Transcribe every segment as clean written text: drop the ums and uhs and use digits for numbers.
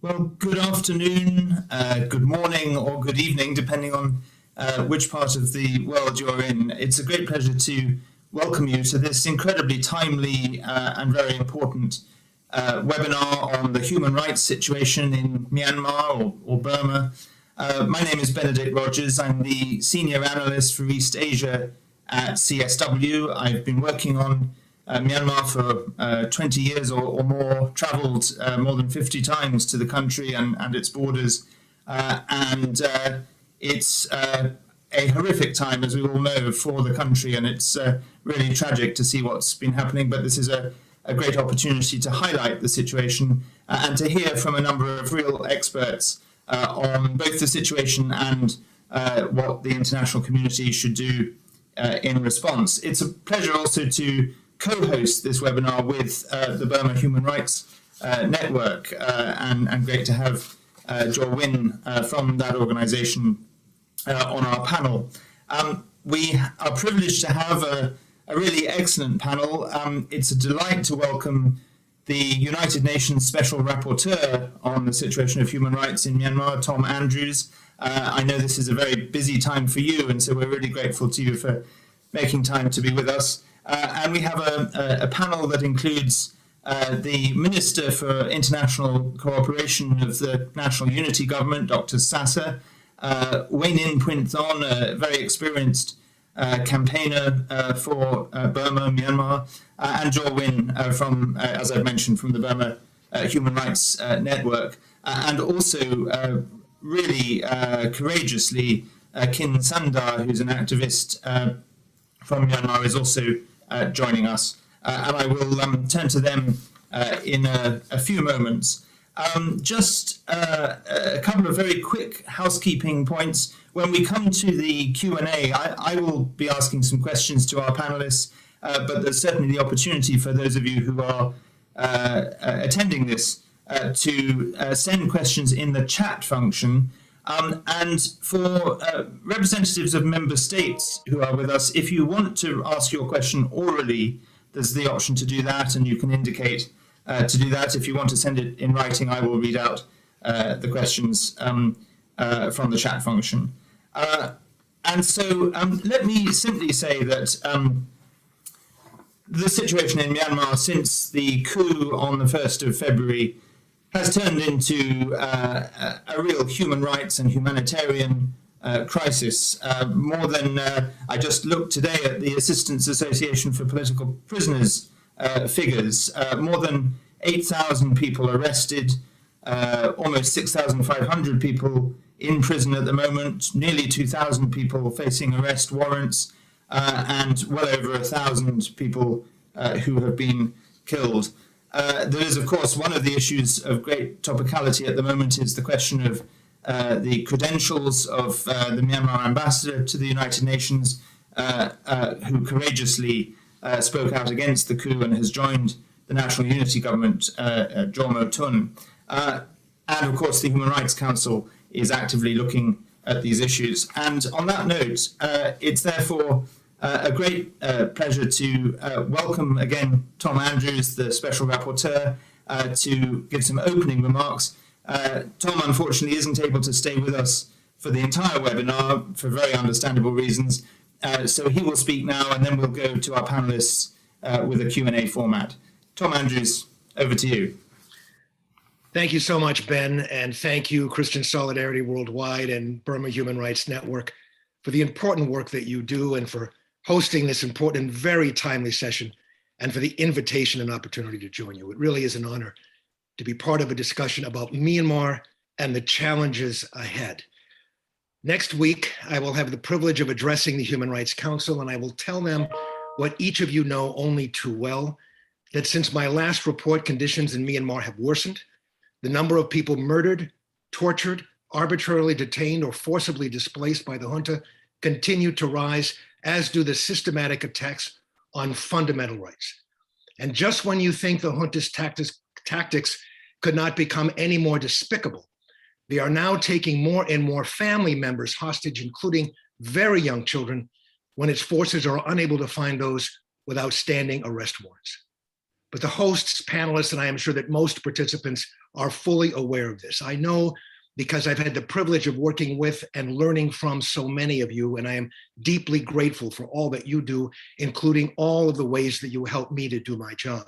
Well, good afternoon, good morning, or good evening, depending on which part of the world you're in. It's a great pleasure to welcome you to this incredibly timely and very important webinar on the human rights situation in Myanmar or Burma. My name is Benedict Rogers. I'm the Senior Analyst for East Asia at CSW. I've been working on Myanmar for 20 years or more, travelled more than 50 times to the country and its borders, and it's a horrific time, as we all know, for the country, and it's really tragic to see what's been happening, but this is a great opportunity to highlight the situation and to hear from a number of real experts on both the situation and what the international community should do in response. It's a pleasure also to co-host this webinar with the Burma Human Rights Network, and great to have Jo Win from that organization on our panel. We are privileged to have a really excellent panel. It's a delight to welcome the United Nations Special Rapporteur on the situation of human rights in Myanmar, Tom Andrews. I know this is a very busy time for you, and so we're really grateful to you for making time to be with us. And we have a panel that includes the Minister for International Cooperation of the National Unity Government, Dr. Sasa, Wayne Pwinthon, a very experienced campaigner for Burma, Myanmar, and Jo Win from, as I've mentioned, from the Burma Human Rights Network, and also really courageously Kin Sandar, who's an activist from Myanmar, is also joining us, and I will turn to them in a few moments. Just a couple of very quick housekeeping points. When we come to the Q&A, I will be asking some questions to our panelists, but there's certainly the opportunity for those of you who are attending this to send questions in the chat function. And for representatives of member states who are with us, if you want to ask your question orally, there's the option to do that, and you can indicate to do that. If you want to send it in writing, I will read out the questions from the chat function. And so let me simply say that the situation in Myanmar since the coup on the 1st of February has turned into a real human rights and humanitarian crisis. More than, I just looked today at the Assistance Association for Political Prisoners figures, more than 8,000 people arrested, almost 6,500 people in prison at the moment, nearly 2,000 people facing arrest warrants, and well over 1,000 people who have been killed. There is, of course, one of the issues of great topicality at the moment is the question of the credentials of the Myanmar ambassador to the United Nations, who courageously spoke out against the coup and has joined the National Unity Government, Jormo Tun. And, of course, the Human Rights Council is actively looking at these issues. And on that note, it's therefore a great pleasure to welcome again Tom Andrews, the Special Rapporteur, to give some opening remarks. Tom, unfortunately, isn't able to stay with us for the entire webinar for very understandable reasons, so he will speak now, and then we'll go to our panelists with a Q&A format. Tom Andrews, over to you. Thank you so much, Ben, and thank you, Christian Solidarity Worldwide and Burma Human Rights Network, for the important work that you do and for hosting this important and very timely session, and for the invitation and opportunity to join you. It really is an honor to be part of a discussion about Myanmar and the challenges ahead. Next week, I will have the privilege of addressing the Human Rights Council, and I will tell them what each of you know only too well, that since my last report, conditions in Myanmar have worsened. The number of people murdered, tortured, arbitrarily detained, or forcibly displaced by the junta continue to rise, as do the systematic attacks on fundamental rights. And just when you think the junta's tactics could not become any more despicable, they are now taking more and more family members hostage, including very young children, when its forces are unable to find those without standing arrest warrants. But the hosts, panelists, and I am sure that most participants are fully aware of this. I know because I've had the privilege of working with and learning from so many of you, and I am deeply grateful for all that you do, including all of the ways that you help me to do my job.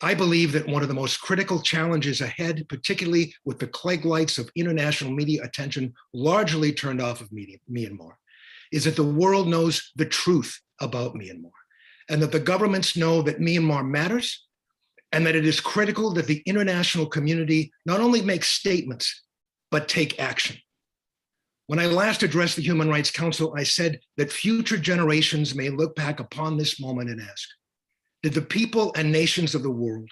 I believe that one of the most critical challenges ahead, particularly with the plague lights of international media attention largely turned off of Myanmar, is that the world knows the truth about Myanmar, and that the governments know that Myanmar matters, and that it is critical that the international community not only make statements, but take action. When I last addressed the Human Rights Council, I said that future generations may look back upon this moment and ask, did the people and nations of the world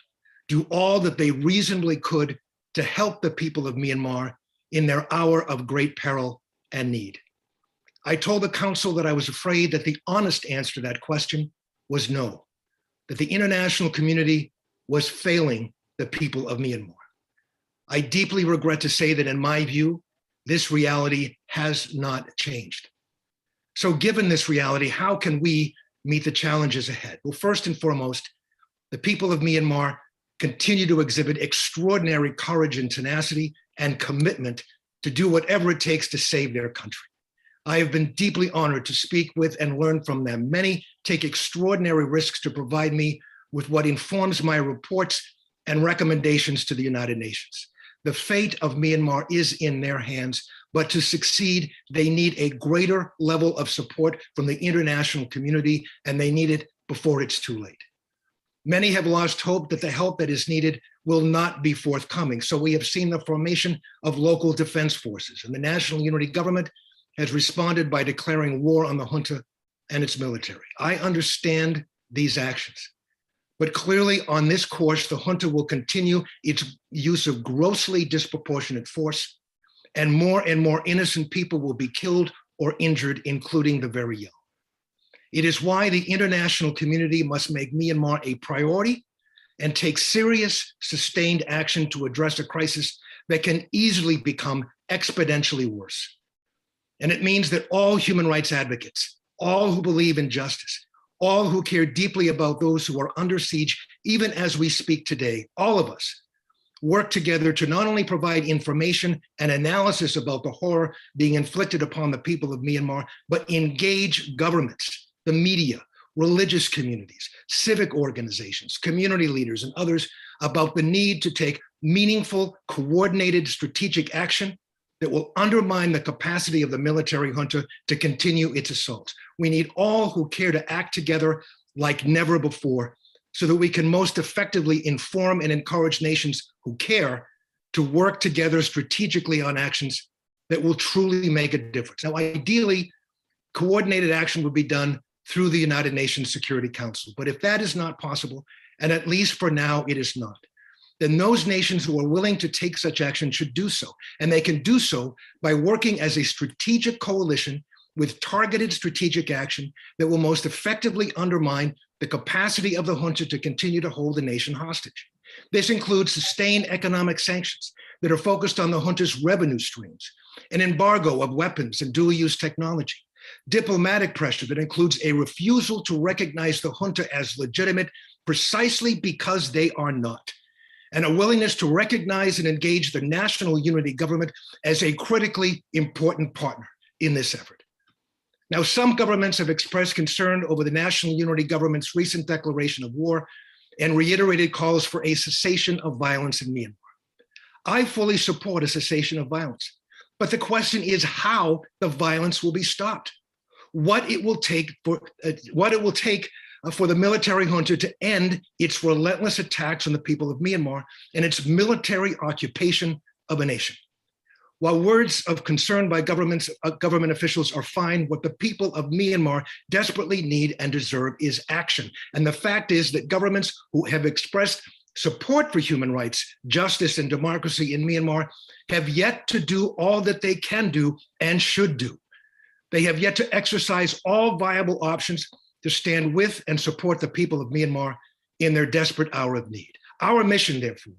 do all that they reasonably could to help the people of Myanmar in their hour of great peril and need? I told the council that I was afraid that the honest answer to that question was no, that the international community was failing the people of Myanmar. I deeply regret to say that in my view, this reality has not changed. So given this reality, how can we meet the challenges ahead? Well, first and foremost, the people of Myanmar continue to exhibit extraordinary courage and tenacity and commitment to do whatever it takes to save their country. I have been deeply honored to speak with and learn from them. Many take extraordinary risks to provide me with what informs my reports and recommendations to the United Nations. The fate of Myanmar is in their hands, but to succeed, they need a greater level of support from the international community, and they need it before it's too late. Many have lost hope that the help that is needed will not be forthcoming. So we have seen the formation of local defense forces, and the National Unity Government has responded by declaring war on the junta and its military. I understand these actions. But clearly on this course, the junta will continue its use of grossly disproportionate force, and more innocent people will be killed or injured, including the very young. It is why the international community must make Myanmar a priority and take serious, sustained action to address a crisis that can easily become exponentially worse. And it means that all human rights advocates, all who believe in justice, all who care deeply about those who are under siege, even as we speak today, all of us work together to not only provide information and analysis about the horror being inflicted upon the people of Myanmar, but engage governments, the media, religious communities, civic organizations, community leaders, and others about the need to take meaningful, coordinated, strategic action that will undermine the capacity of the military junta to continue its assaults. We need all who care to act together like never before, so that we can most effectively inform and encourage nations who care to work together strategically on actions that will truly make a difference. Now, ideally, coordinated action would be done through the United Nations Security Council. But if that is not possible, and at least for now it is not, then those nations who are willing to take such action should do so. And they can do so by working as a strategic coalition with targeted strategic action that will most effectively undermine the capacity of the junta to continue to hold the nation hostage. This includes sustained economic sanctions that are focused on the junta's revenue streams, an embargo of weapons and dual-use technology, diplomatic pressure that includes a refusal to recognize the junta as legitimate precisely because they are not, and a willingness to recognize and engage the National Unity Government as a critically important partner in this effort. Now, some governments have expressed concern over the National Unity Government's recent declaration of war and reiterated calls for a cessation of violence in Myanmar. I fully support a cessation of violence, but the question is how the violence will be stopped, what it will take for the military junta to end its relentless attacks on the people of Myanmar and its military occupation of a nation. While words of concern by government officials are fine, what the people of Myanmar desperately need and deserve is action. And the fact is that governments who have expressed support for human rights, justice, and democracy in Myanmar have yet to do all that they can do and should do. They have yet to exercise all viable options to stand with and support the people of Myanmar in their desperate hour of need. Our mission, therefore,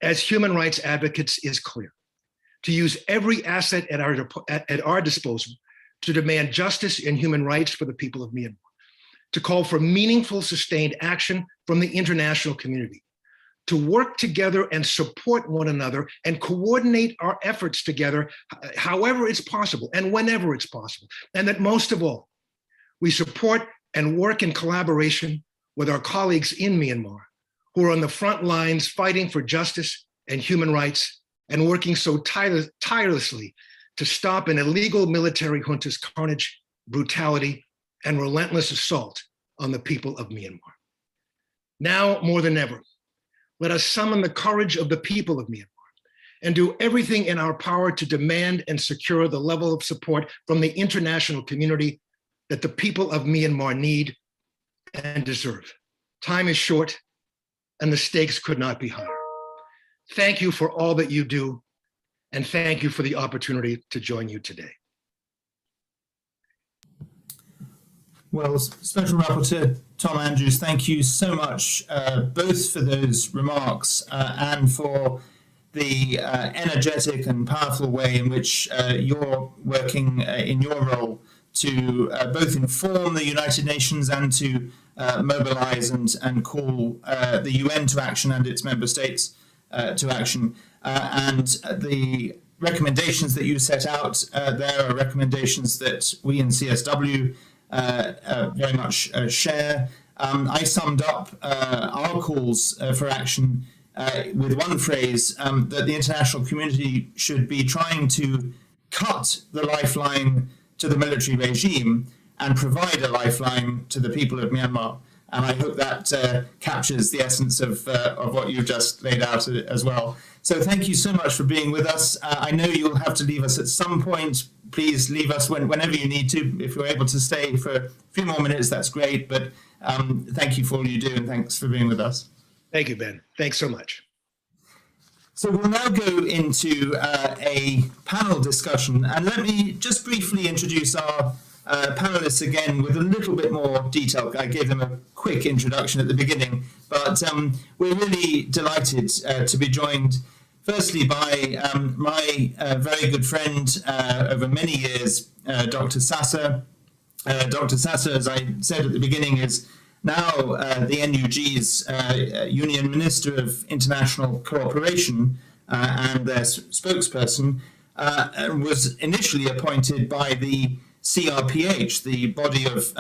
as human rights advocates is clear: to use every asset at our disposal to demand justice and human rights for the people of Myanmar, to call for meaningful, sustained action from the international community, to work together and support one another and coordinate our efforts together however it's possible and whenever it's possible. And that most of all, we support and work in collaboration with our colleagues in Myanmar who are on the front lines fighting for justice and human rights and working so tirelessly to stop an illegal military junta's carnage, brutality, and relentless assault on the people of Myanmar. Now more than ever, let us summon the courage of the people of Myanmar and do everything in our power to demand and secure the level of support from the international community that the people of Myanmar need and deserve. Time is short and the stakes could not be higher. Thank you for all that you do, and thank you for the opportunity to join you today. Well, Special Rapporteur Tom Andrews, thank you so much, both for those remarks and for the energetic and powerful way in which you're working in your role to both inform the United Nations and to mobilize and call the UN to action and its member states to action. And the recommendations that you set out there are recommendations that we in CSW very much share. I summed up our calls for action with one phrase, that the international community should be trying to cut the lifeline to the military regime and provide a lifeline to the people of Myanmar. And I hope that captures the essence of what you've just laid out as well. So thank you so much for being with us. I know you'll have to leave us at some point. Please leave us whenever you need to. If you're able to stay for a few more minutes, that's great. But thank you for all you do, and thanks for being with us. Thank you, Ben. Thanks so much. So we'll now go into a panel discussion. And let me just briefly introduce our panelists again with a little bit more detail. I gave them a quick introduction at the beginning, but we're really delighted to be joined firstly by my very good friend over many years, Dr. Sasser. Dr. Sasser, as I said at the beginning, is now the NUG's Union Minister of International Cooperation and their spokesperson, was initially appointed by the CRPH, the body of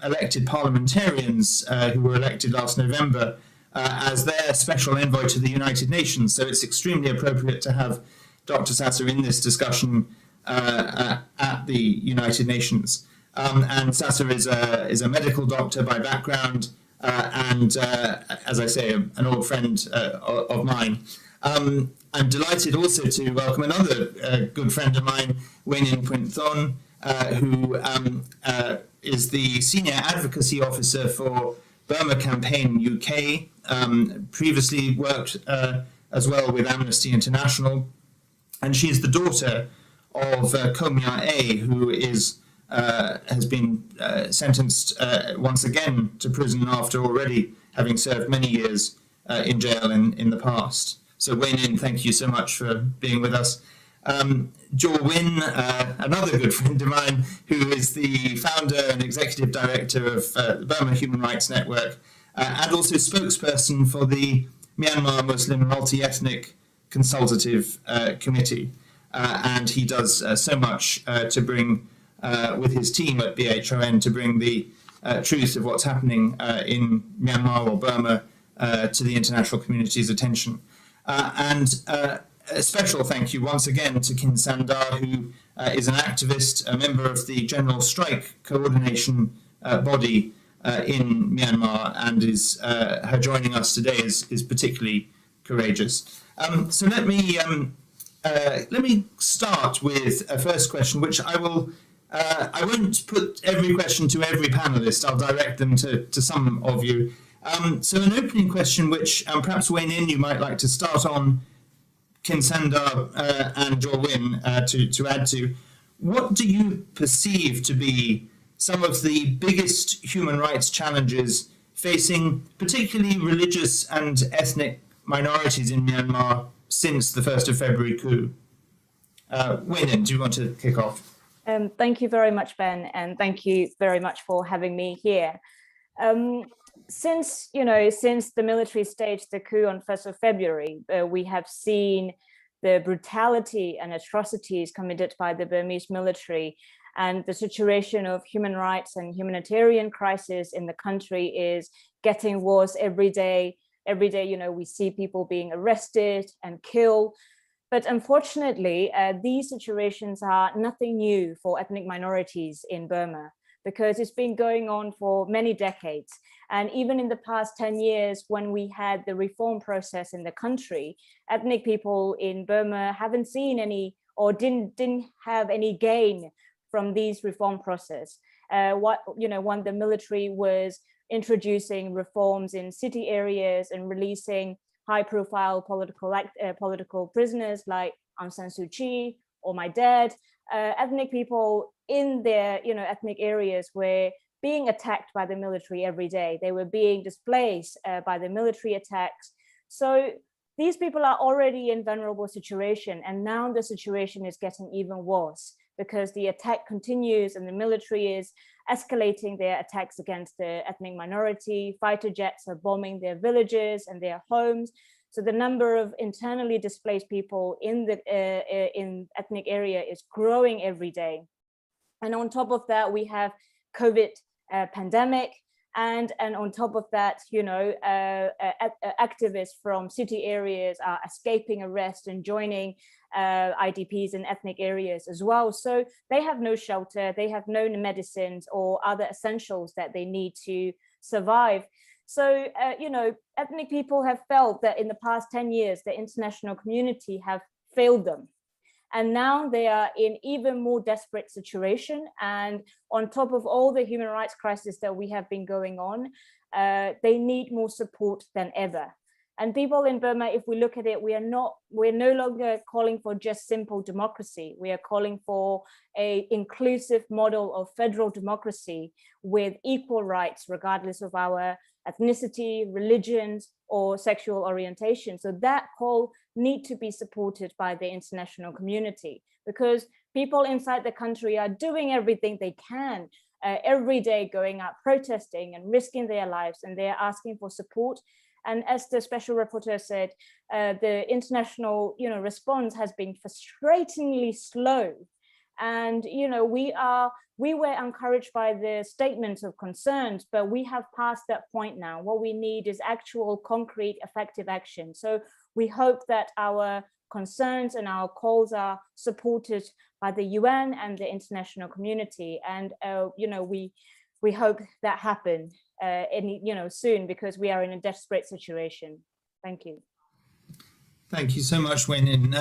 elected parliamentarians who were elected last November, as their special envoy to the United Nations. So it's extremely appropriate to have Dr. Sasser in this discussion at the United Nations. And Sasser is a medical doctor by background and, as I say, an old friend of mine. I'm delighted also to welcome another good friend of mine, Weinin Puinthon, who is the Senior Advocacy Officer for Burma Campaign UK, previously worked as well with Amnesty International, and she is the daughter of Komya A, who has been sentenced once again to prison after already having served many years in jail in the past. So Weinin, thank you so much for being with us. Jo Win, another good friend of mine, who is the founder and executive director of the Burma Human Rights Network, and also spokesperson for the Myanmar Muslim Multi-Ethnic Consultative Committee. And he does so much to bring, with his team at BHON, to bring the truth of what's happening in Myanmar or Burma to the international community's attention. And a special thank you once again to Kin Sandar, who is an activist, a member of the General Strike Coordination body in Myanmar, and her joining us today is particularly courageous. So let me start with a first question, which I won't put every question to every panelist. I'll direct them to some of you. So an opening question, which perhaps Weinin, you might like to start on, Kin Sandar and Jo Win to add to. What do you perceive to be some of the biggest human rights challenges facing particularly religious and ethnic minorities in Myanmar since the 1st of February coup? Weinin, do you want to kick off? Thank you very much, Ben, and thank you very much for having me here. Since the military staged the coup on 1st of February, we have seen the brutality and atrocities committed by the Burmese military, and the situation of human rights and humanitarian crisis in the country is getting worse every day. Every day, we see people being arrested and killed. But unfortunately, these situations are nothing new for ethnic minorities in Burma, because it's been going on for many decades. And even in the past 10 years, when we had the reform process in the country, ethnic people in Burma haven't seen any, or didn't have any gain from these reform process. When the military was introducing reforms in city areas and releasing high-profile political prisoners like Aung San Suu Kyi or my dad, ethnic people in their ethnic areas were being attacked by the military every day. They were being displaced by the military attacks. So these people are already in vulnerable situation, and now the situation is getting even worse because the attack continues and the military is escalating their attacks against the ethnic minority. Fighter jets are bombing their villages and their homes. So the number of internally displaced people in the ethnic area is growing every day. And on top of that, we have COVID pandemic. And on top of that, activists from city areas are escaping arrest and joining IDPs in ethnic areas as well. So they have no shelter, they have no medicines or other essentials that they need to survive. So, ethnic people have felt that in the past 10 years, the international community have failed them. And now they are in even more desperate situation. And on top of all the human rights crisis that we have been going on, they need more support than ever. And people in Burma, if we look at it, we're no longer calling for just simple democracy. We are calling for an inclusive model of federal democracy with equal rights, regardless of our ethnicity, religions, or sexual orientation. So that call need to be supported by the international community, because people inside the country are doing everything they can every day, going out protesting and risking their lives, and they're asking for support. And as the special reporter said, the international response has been frustratingly slow. And we were encouraged by the statements of concerns, but we have passed that point now. What we need is actual, concrete, effective action. So we hope that our concerns and our calls are supported by the UN and the international community. And we hope that happens soon, because we are in a desperate situation. Thank you. Thank you so much, Wen-in.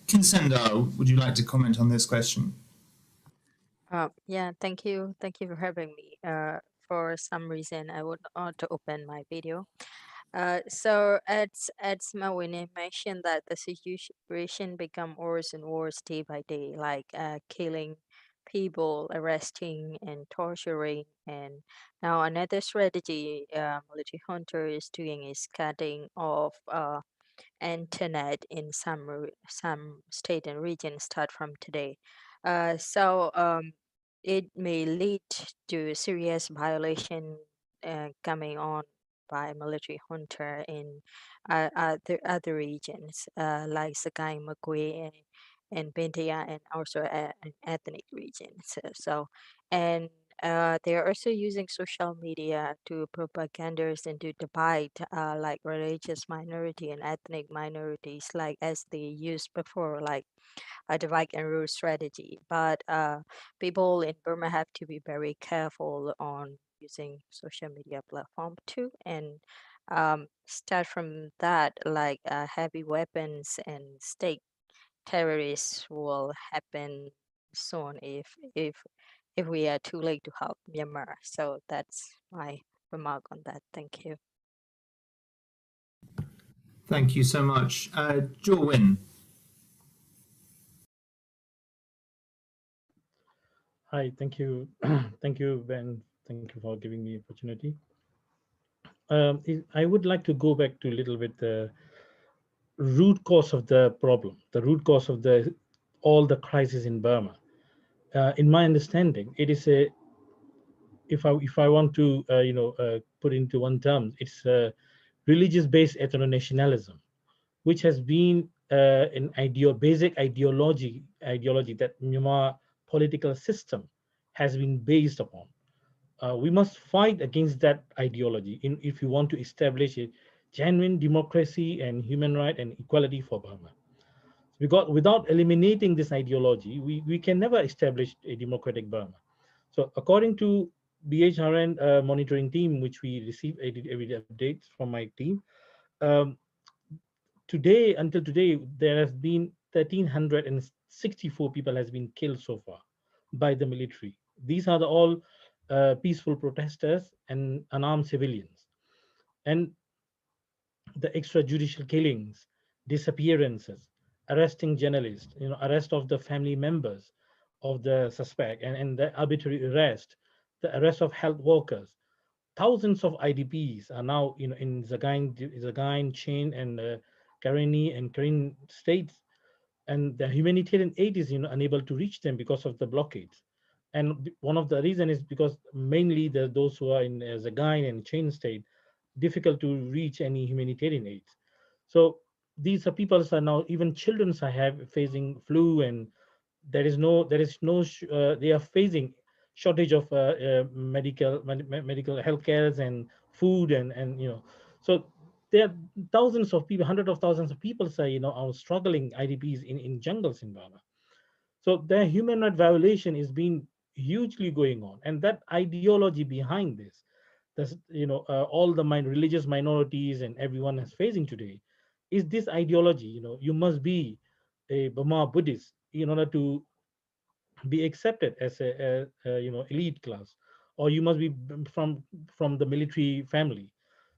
Kin Sendar, would you like to comment on this question? Yeah, thank you. Thank you for having me. For some reason, I would want to open my video. So as Mawini mentioned, that the situation become worse and worse day by day, like killing people, arresting and torturing. And now another strategy military junta is doing is cutting off internet in some state and region start from today. It may lead to serious violation coming on by military junta in other regions like Sakai, Magui, and Bintia, and also an ethnic regions. They are also using social media to propagandas and to divide like religious minority and ethnic minorities, like as they used before, like a divide and rule strategy. But people in Burma have to be very careful on using social media platform too, and start from that, like heavy weapons and state terrorists will happen soon if we are too late to help Myanmar. So that's my remark on that. Thank you. Thank you so much. Jo Win. Hi, thank you. Thank you, Ben. Thank you for giving me opportunity. I would like to go back to a little bit the root cause of the problem, the root cause of all the crisis in Burma. In my understanding, it is if I want to put into one term, it's religious-based ethno-nationalism, which has been an basic ideology that Myanmar political system has been based upon. We must fight against that ideology if we want to establish a genuine democracy and human right and equality for Burma. Because without eliminating this ideology, we can never establish a democratic Burma. So according to BHRN monitoring team, which we receive every updates from my team, um, until today, there has been 1,364 people has been killed so far by the military. These are all peaceful protesters and unarmed civilians. And the extrajudicial killings, disappearances, arresting journalists, arrest of the family members of the suspect, and the arbitrary arrest, the arrest of health workers. Thousands of IDPs are now, in Zagain, Chain, and Karenni and Karen states, and the humanitarian aid is, unable to reach them because of the blockades. And one of the reasons is because mainly those who are in Zagain and Chain state, difficult to reach any humanitarian aid. So these are people are now, even children are facing flu, and they are facing shortage of medical health cares and food, and so there are thousands of people, hundreds of thousands of people are struggling IDPs in jungles in Burma. So the human rights violation is being hugely going on, and that ideology behind this, that's all the religious minorities and everyone is facing today, is this ideology. You must be a Burma Buddhist in order to be accepted as a elite class, or you must be from the military family.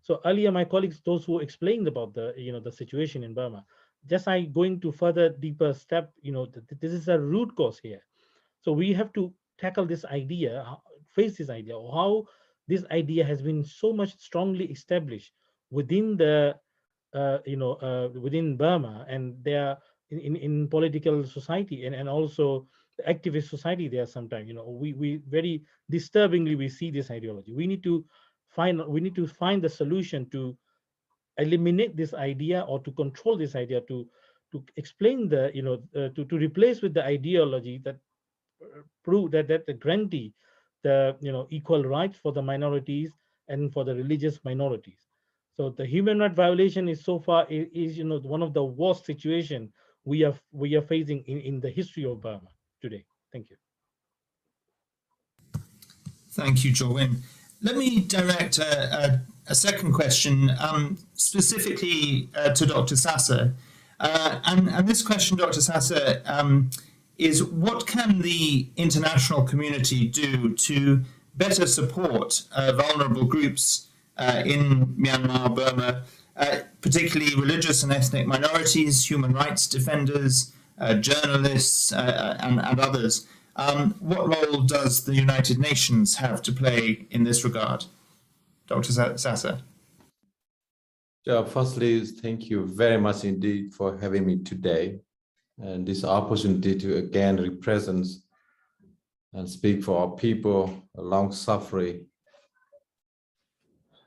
So earlier, my colleagues, those who explained about the situation in Burma, just I going to further deeper step, this is a root cause here. So we have to tackle this idea, face this idea, how this idea has been so much strongly established within the within Burma, and they are in political society, and also the activist society there. Sometimes we very disturbingly we see this ideology. We need to find the solution to eliminate this idea, or to control this idea, to explain the to replace with the ideology that prove that the grantee the equal rights for the minorities and for the religious minorities. So the human right violation is so far is one of the worst situation we are facing in the history of Burma today. Thank you. Thank you, Jorwin. Let me direct a second question specifically to Dr. Sasa. And this question, Dr. Sasa, is what can the international community do to better support vulnerable groups in Myanmar, Burma, particularly religious and ethnic minorities, human rights defenders, journalists, and others? What role does the United Nations have to play in this regard? Dr. Sasa. Yeah, firstly, thank you very much indeed for having me today, and this opportunity to again represent and speak for our people long suffering.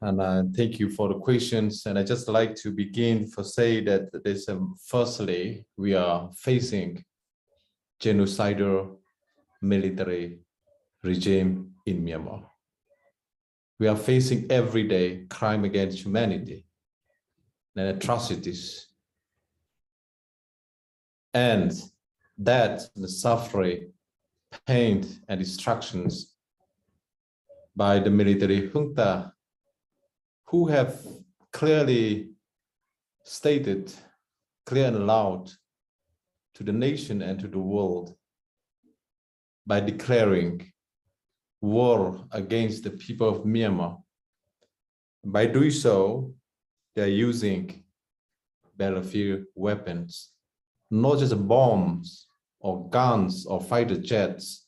And thank you for the questions. And I just like to begin for say that there's firstly, we are facing genocidal military regime in Myanmar. We are facing everyday crime against humanity and atrocities. And that the suffering, pain, and destructions by the military junta, who have clearly stated, clear and loud to the nation and to the world by declaring war against the people of Myanmar. By doing so, they're using battlefield weapons, not just bombs or guns or fighter jets.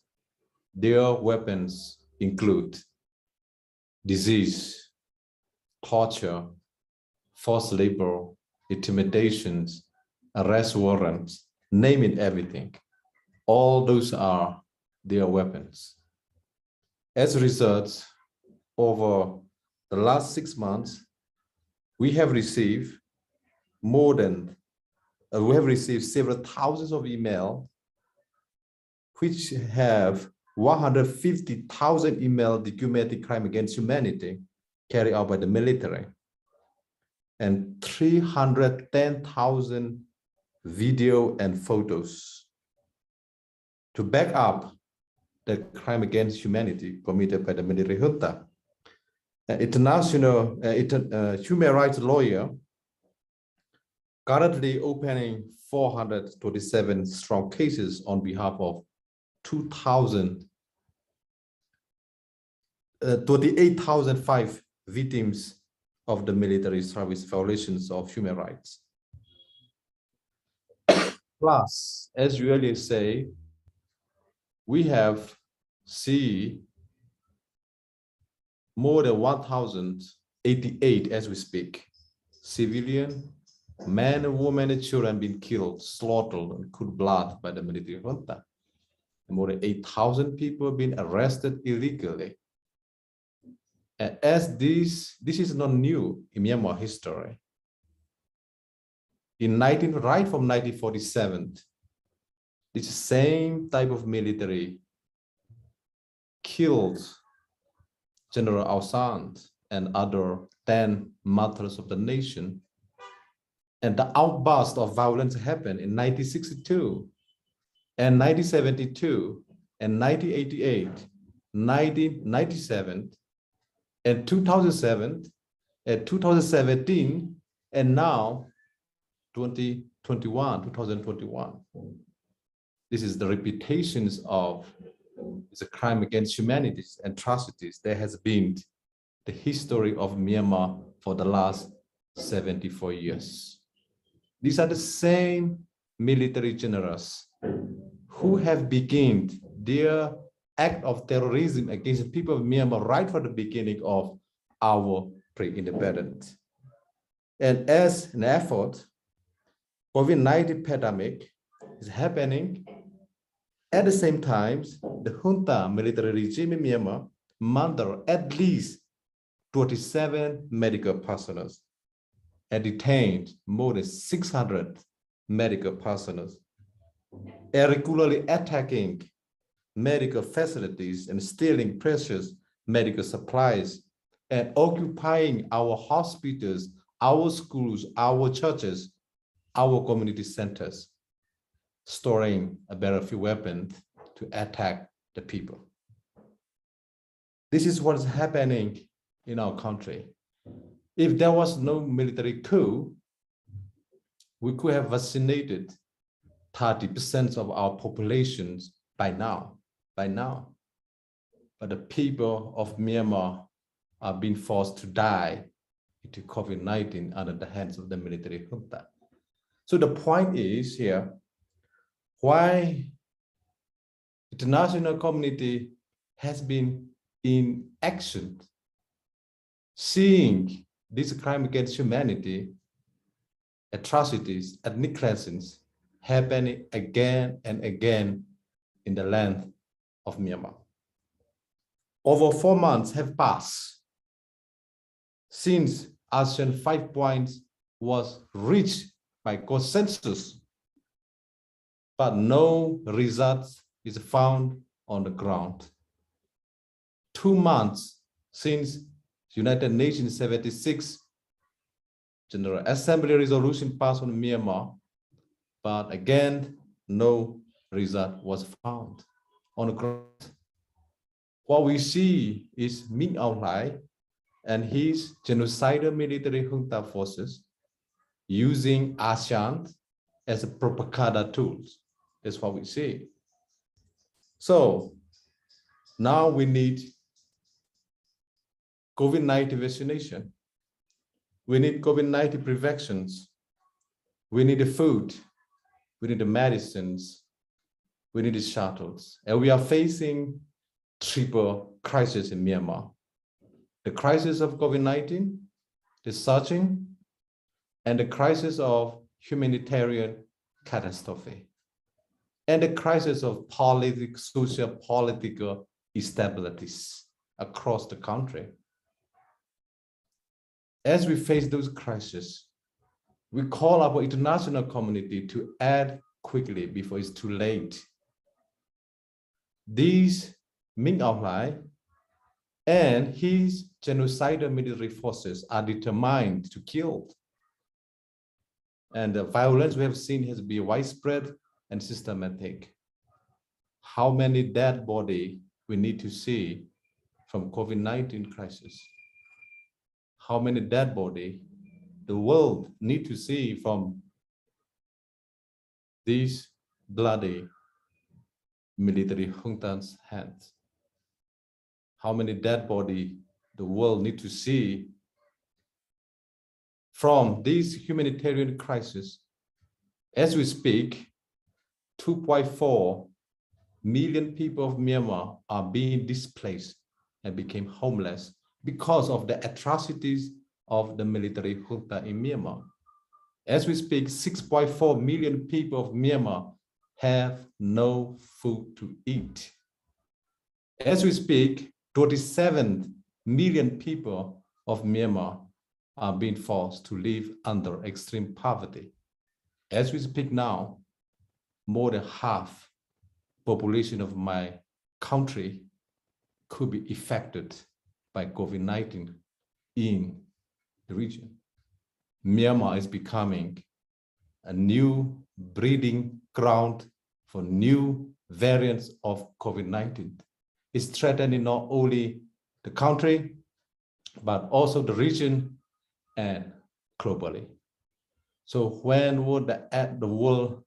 Their weapons include disease, torture, forced labor, intimidations, arrest warrants, name it, everything. All those are their weapons. As a result, over the last 6 months, we have received several thousands of emails, which have 150,000 email documenting crime against humanity carried out by the military, and 310,000 video and photos to back up the crime against humanity committed by the military junta. International human rights lawyer currently opening 427 strong cases on behalf of 28,005 victims of the military service violations of human rights. Plus, as you earlier say, we have seen more than 1,088 as we speak, civilian, men, women, and children being killed, slaughtered, and cooled blood by the military junta. More than 8,000 people have been arrested illegally. And as this is not new in Myanmar history. Right from 1947, this same type of military killed General Aung San and other 10 martyrs of the nation. And the outburst of violence happened in 1962 and 1972 and 1988, 1997 and 2007 and 2017 and now 2021. This is the repetitions of the crime against humanity and atrocities that has been the history of Myanmar for the last 74 years. These are the same military generals who have begun their act of terrorism against the people of Myanmar right from the beginning of our pre-independence. And as an effort, COVID-19 pandemic is happening. At the same time, the junta military regime in Myanmar murdered at least 27 medical personnel and detained more than 600 medical personnel, and regularly attacking medical facilities and stealing precious medical supplies and occupying our hospitals, our schools, our churches, our community centers, storing a battlefield weapon to attack the people. This is what is happening in our country. If there was no military coup, we could have vaccinated 30% of our populations by now. But the people of Myanmar are being forced to die to COVID-19 under the hands of the military junta. So the point is here, why the international community has been in action, seeing this crime against humanity, atrocities, ethnic cleansings happening again and again in the land of Myanmar. Over 4 months have passed since ASEAN 5 points was reached by consensus, but no results is found on the ground. 2 months since United Nations 76 General Assembly resolution passed on Myanmar, but again, no result was found on the ground. What we see is Min Aung Hlaing and his genocidal military junta forces using ASEAN as a propaganda tool. That's what we see. So now we need COVID-19 vaccination. We need COVID-19 preventions. We need the food. We need the medicines. We need the shuttles. And we are facing triple crisis in Myanmar. The crisis of COVID-19, the surging, and the crisis of humanitarian catastrophe, and the crisis of social political instabilities. across the country. As we face those crises, we call our international community to act quickly before it's too late. These Minh Aung Hlaing and his genocidal military forces are determined to kill. And the violence we have seen has been widespread and systematic. How many dead bodies we need to see from COVID-19 crisis? How many dead bodies the world need to see from these bloody military junta's hands? How many dead bodies the world need to see from this humanitarian crisis? As we speak, 2.4 million people of Myanmar are being displaced and became homeless because of the atrocities of the military junta in Myanmar. As we speak, 6.4 million people of Myanmar have no food to eat. As we speak, 27 million people of Myanmar are being forced to live under extreme poverty. As we speak now, more than half population of my country could be affected by COVID-19 in the region. Myanmar is becoming a new breeding ground for new variants of COVID-19. It's threatening not only the country, but also the region and globally. So when would the world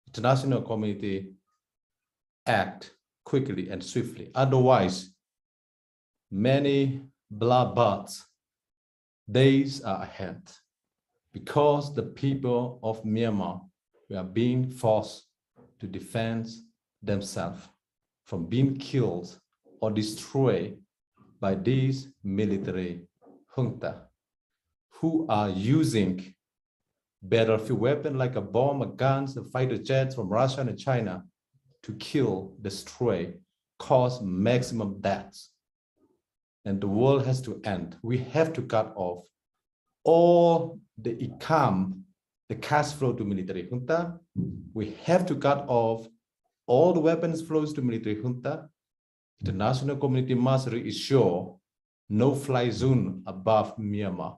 international community act quickly and swiftly? Otherwise, many bloodbaths days are ahead, because the people of Myanmar are being forced to defend themselves from being killed or destroyed by these military junta, who are using battlefield weapons like a bomb, guns, fighter jets from Russia and China to kill, destroy, cause maximum deaths. And the world has to end. We have to cut off all the income, the cash flow to military junta. We have to cut off all the weapons flows to military junta. International community must reassure no fly zone above Myanmar.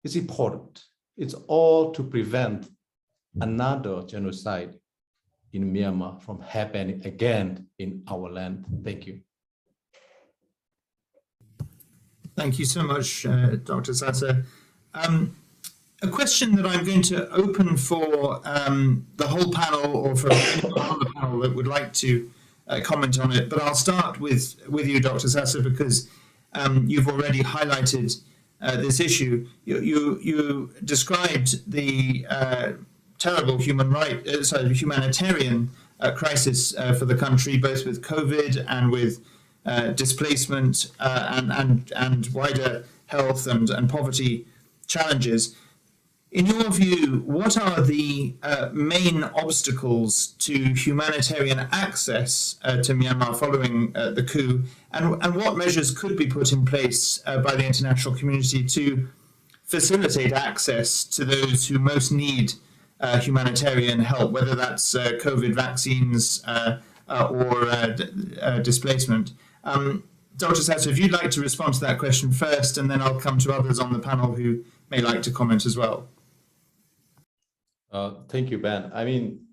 It's important. It's all to prevent another genocide in Myanmar from happening again in our land. Thank you. Thank you so much, Dr. Sasa. A question that I'm going to open for the whole panel, or for anyone on the panel that would like to comment on it, but I'll start with you, Dr. Sasa, because you've already highlighted this issue. You described the terrible humanitarian crisis for the country, both with COVID and with displacement and wider health and poverty challenges. In your view, what are the main obstacles to humanitarian access to Myanmar following the coup, and what measures could be put in place by the international community to facilitate access to those who most need humanitarian help, whether that's COVID vaccines or displacement? Dr. Sasa, if you'd like to respond to that question first, and then I'll come to others on the panel who may like to comment as well. Thank you, Ben. I mean,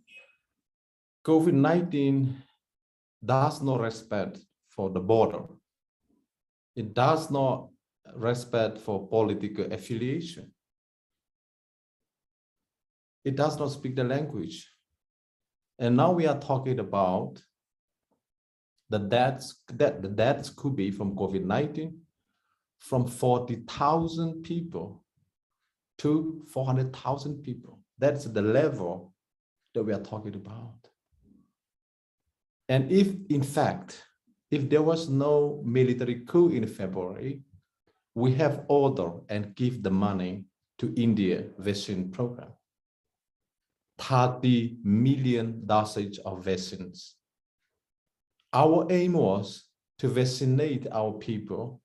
COVID-19 does not respect for the border. It does not respect for political affiliation. It does not speak the language. And now we are talking about the deaths could be from COVID-19 from 40,000 people to 400,000 people. That's the level that we are talking about. And if, in fact, if there was no military coup in February, we have ordered and give the money to India vaccine program. 30 million dosage of vaccines. Our aim was to vaccinate our people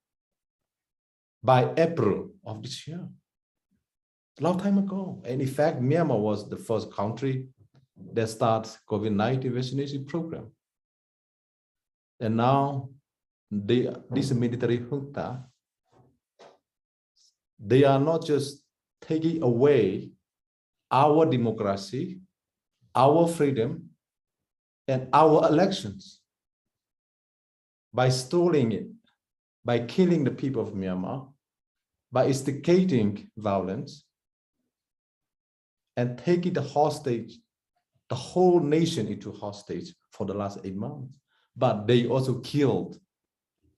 by April of this year. A long time ago. And in fact, Myanmar was the first country that started COVID-19 vaccination program. And now this military junta, they are not just taking away our democracy, our freedom, and our elections by stealing it, by killing the people of Myanmar, by instigating violence, and taking the hostage, the whole nation into hostage for the last 8 months. But they also killed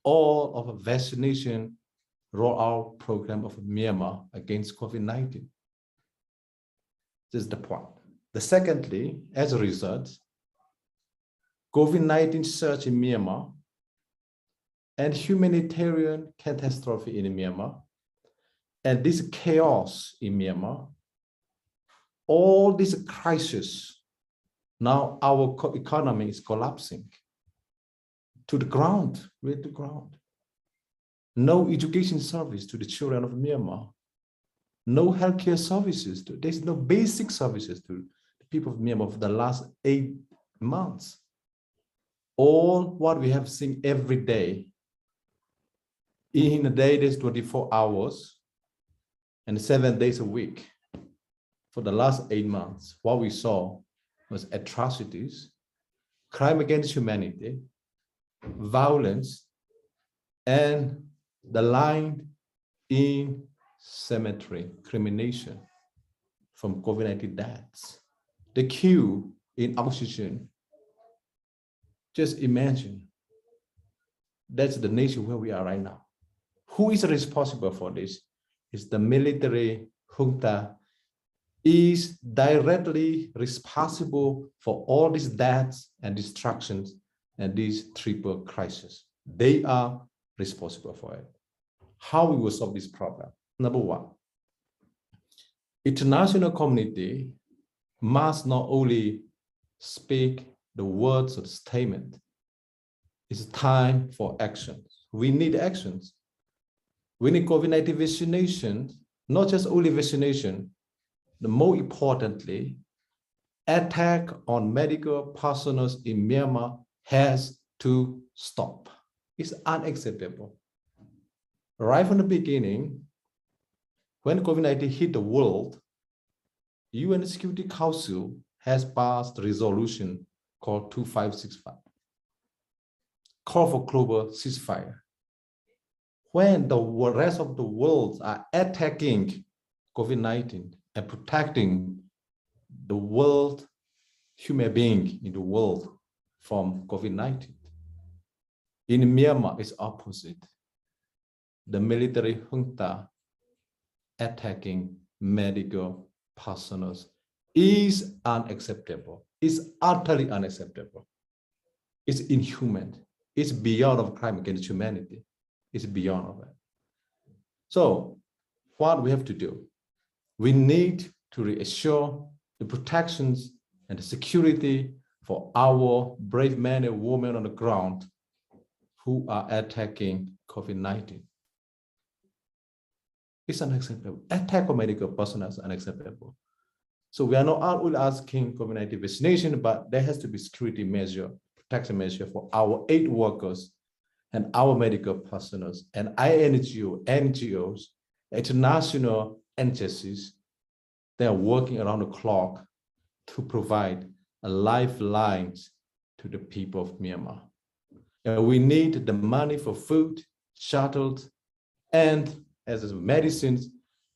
all of a vaccination rollout program of Myanmar against COVID-19. This is the point. The secondly, as a result, COVID-19 surge in Myanmar and humanitarian catastrophe in Myanmar, and this chaos in Myanmar, all this crisis, now our economy is collapsing to the ground, really to the ground. No education service to the children of Myanmar. No healthcare services. There's no basic services to the people of Myanmar for the last 8 months. All what we have seen every day, in a day there's 24 hours and 7 days a week. For the last 8 months, what we saw was atrocities, crime against humanity, violence, and the line in cemetery cremation from COVID-19 deaths. The queue in oxygen. Just imagine, that's the nation where we are right now. Who is responsible for this? It's the military junta is directly responsible for all these deaths and destructions and these triple crises. They are responsible for it. How we will solve this problem? Number one, international community must not only speak the words of the statement. It's time for actions. We need actions. We need COVID-19 vaccination, not just only vaccination, the more importantly, attack on medical personnel in Myanmar has to stop. It's unacceptable. Right from the beginning, when COVID-19 hit the world, UN Security Council has passed a resolution called 2565, call for global ceasefire. When the rest of the world are attacking COVID-19 and protecting the world, human being in the world from COVID-19. In Myanmar, it's opposite. The military junta attacking medical personnel is unacceptable. It's utterly unacceptable. It's inhuman. It's beyond of crime against humanity. It's beyond of it. So what we have to do, we need to reassure the protections and the security for our brave men and women on the ground who are attacking COVID-19. It's unacceptable. Attack on medical personnel is unacceptable. So we are not only asking COVID-19 vaccination, but there has to be security measure, protection measure for our aid workers and our medical personnel and INGO, NGOs, international agencies. They are working around the clock to provide a lifeline to the people of Myanmar. And we need the money for food, shuttles, and as medicines,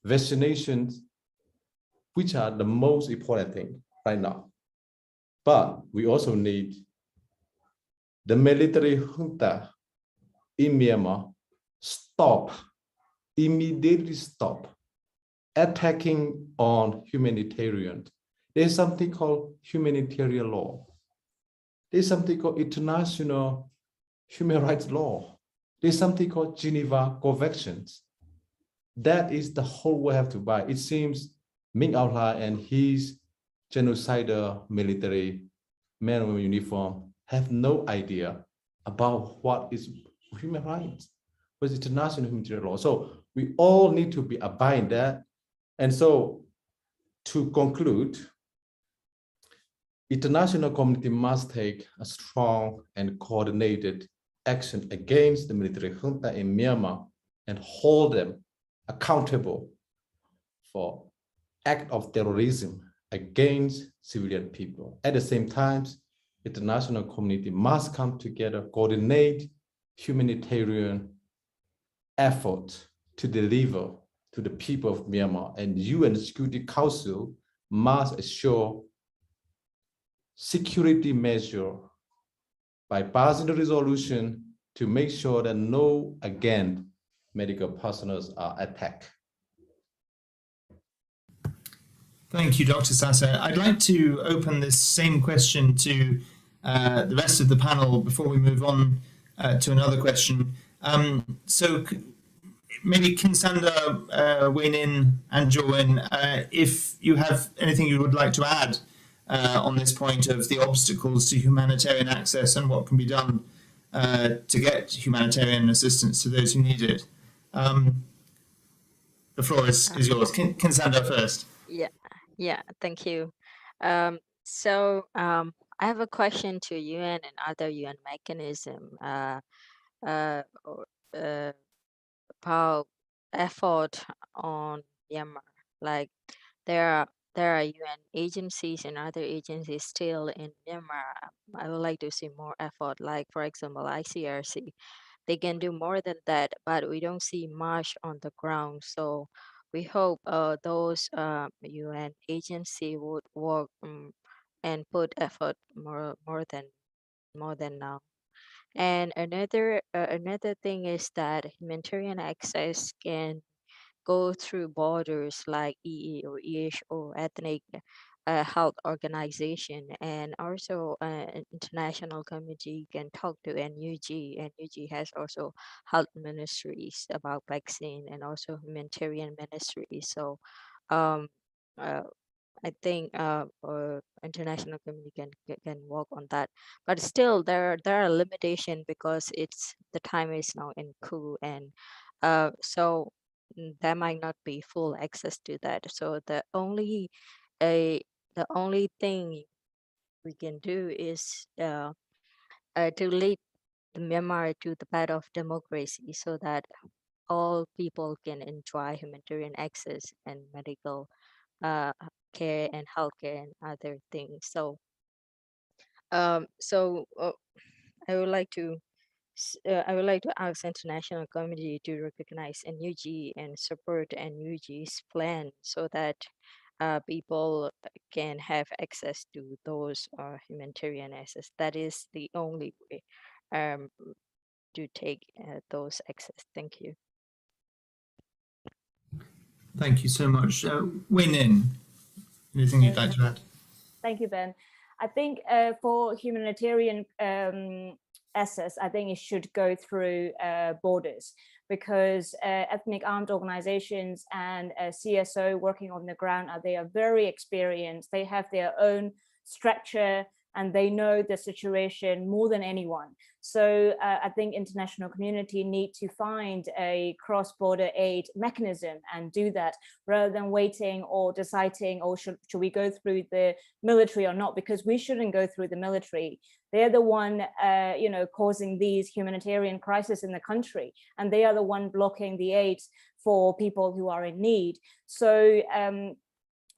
vaccinations, which are the most important thing right now. But we also need the military junta in Myanmar immediately stop attacking on humanitarian. There's something called humanitarian law. There's something called international human rights law. There's something called Geneva Conventions. That is the whole we have to buy. It seems Min Aung Hlaing and his genocidal military men in uniform have no idea about what is human rights, what is international humanitarian law. So we all need to be abide that. And so to conclude, international community must take a strong and coordinated action against the military junta in Myanmar and hold them accountable for act of terrorism against civilian people. At the same time, international community must come together, coordinate humanitarian effort to deliver to the people of Myanmar, and UN Security Council must assure security measure by passing the resolution to make sure that no, again, medical personnel are attacked. Thank you, Dr. Sasa. I'd like to open this same question to the rest of the panel before we move on to another question. Maybe Kinsanda, Wayne In, and Join, if you have anything you would like to add on this point of the obstacles to humanitarian access and what can be done to get humanitarian assistance to those who need it. The floor is yours. Kinsanda first. Yeah, thank you. I have a question to UN and other UN mechanism about effort on Myanmar. Like there are UN agencies and other agencies still in Myanmar. I would like to see more effort. Like for example, ICRC, they can do more than that, but we don't see much on the ground. So we hope those UN agency would work and put effort more than now. And another thing is that humanitarian access can go through borders like EE or EHO, ethnic health organization, and also international community can talk to NUG. NUG has also health ministries about vaccine and also humanitarian ministries. So um, uh, I think international community can work on that, but still there are limitations because it's the time is now in coup, and so there might not be full access to that. So the only thing we can do is to lead Myanmar to the path of democracy, so that all people can enjoy humanitarian access and medical care and healthcare and other things. So I would like to ask international community to recognize NUG and support NUG's plan so that people can have access to those humanitarian access. That is the only way to take those access. Thank you. Thank you so much. Wayne In, anything you'd like to add? Thank you, Ben. I think for humanitarian access, I think it should go through borders, because ethnic armed organizations and CSO working on the ground, they are very experienced. They have their own structure and they know the situation more than anyone. So I think international community need to find a cross-border aid mechanism and do that, rather than waiting or deciding, oh, should we go through the military or not? Because we shouldn't go through the military. They're the one, causing these humanitarian crises in the country, and they are the one blocking the aid for people who are in need. So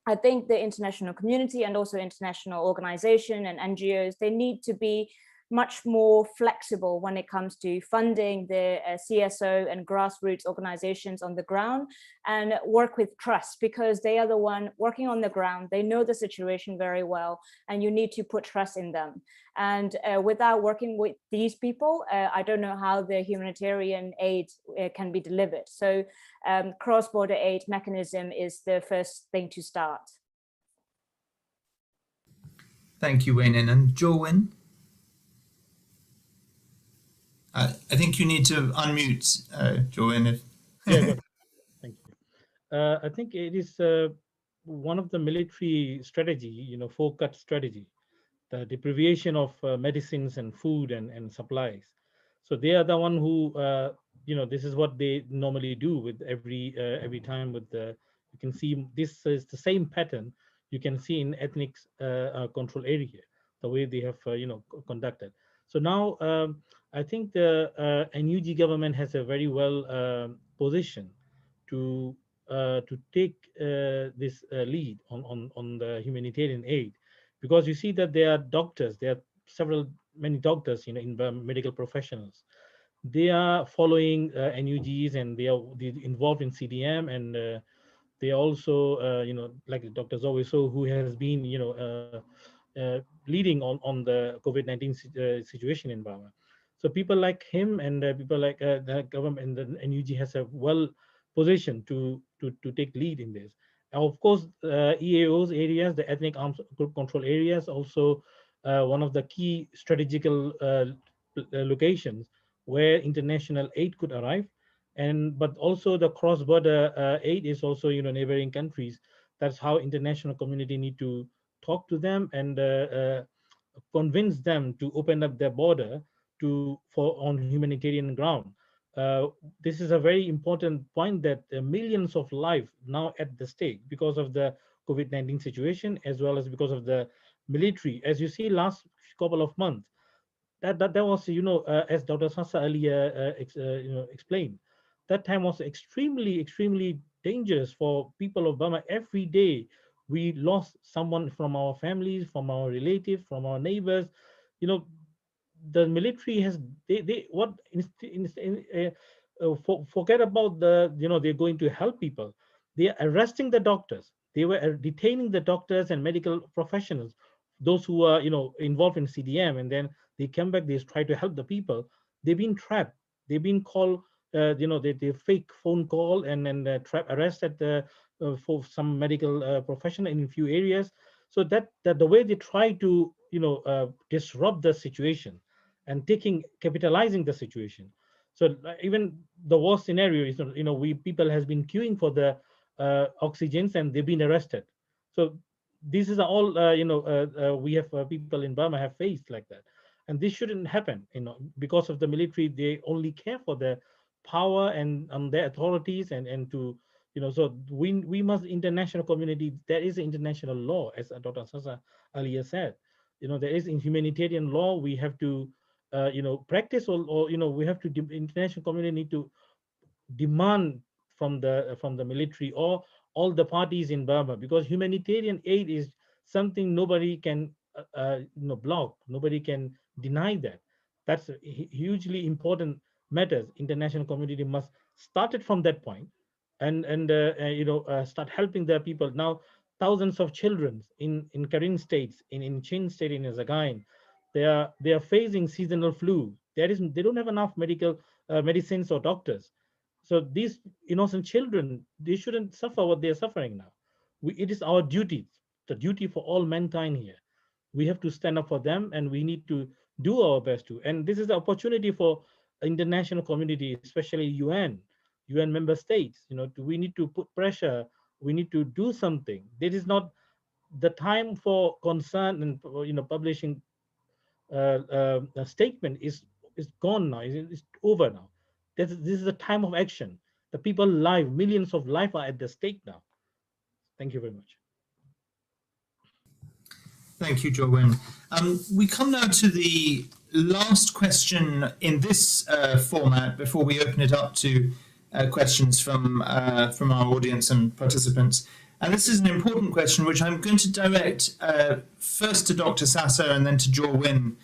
I think the international community and also international organization and NGOs, they need to be much more flexible when it comes to funding the CSO and grassroots organizations on the ground, and work with trust, because they are the one working on the ground. They know the situation very well, and you need to put trust in them. And without working with these people, I don't know how the humanitarian aid can be delivered. So cross-border aid mechanism is the first thing to start. Thank you, Wayne. And Join. I think you need to unmute, Join. Yeah, thank you. I think it is one of the military strategy, 4-cut strategy. the deprivation of medicines and food and supplies. So they are the one who, this is what they normally do with every time with the, you can see this is the same pattern you can see in ethnic control area, the way they have, conducted. So now I think the NUG government has a very well position to take this lead on the humanitarian aid, because you see that there are doctors, there are many doctors, in the medical professionals. They are following NUGs, and they involved in CDM, and they also, like Dr. Zoe So, who has been, leading on the COVID-19 situation in Burma. So people like him and people like the government and the NUG has a well position to take lead in this. Of course, EAO's areas, the ethnic arms group control areas, also one of the key strategical locations where international aid could arrive, and but also the cross-border aid is also, neighboring countries. That's how international community need to talk to them and convince them to open up their border for on humanitarian ground. Uh, this is a very important point, that millions of lives now at the stake because of the COVID-19 situation, as well as because of the military. As you see, last couple of months, that was, as Dr. Sasa earlier explained, that time was extremely dangerous for people of Burma. Every day we lost someone from our families, from our relatives, from our neighbors. you know the military has, they what forget about the, they're going to help people. They are arresting the doctors, they were detaining the doctors and medical professionals, those who are, involved in CDM, and then they come back, they try to help the people. They've been trapped, they've been called, they fake phone call and then trap arrest at the for some medical professional in a few areas. So that the way they try to, disrupt the situation and capitalizing the situation. So even the worst scenario is, we people has been queuing for the oxygens, and they've been arrested. So this is all, we have people in Burma have faced like that, and this shouldn't happen, because of the military. They only care for their power and their authorities, and to, so we must, international community, there is an international law, as Dr. Sasa earlier said. There is in humanitarian law, we have to practice, or we have to, international community need to demand from the military or all the parties in Burma, because humanitarian aid is something nobody can block, nobody can deny that. That's a hugely important matters. International community must start it from that point, and start helping their people. Now thousands of children in Karen states, in Chin state, in Zagain, they are facing seasonal flu. They don't have enough medical medicines or doctors. So these innocent children, they shouldn't suffer what they are suffering now. It is our duty, the duty for all mankind here. We have to stand up for them, and we need to do our best to. And this is the opportunity for international community, especially UN member states. We need to put pressure. We need to do something. This is not the time for concern and publishing a statement is gone now. It's over now. This is a time of action. The people live, millions of lives are at the stake now. Thank you very much. Thank you, Jorwin. We come now to the last question in this format before we open it up to questions from our audience and participants. And this is an important question, which I'm going to direct first to Dr. Sasa and then to Jorwin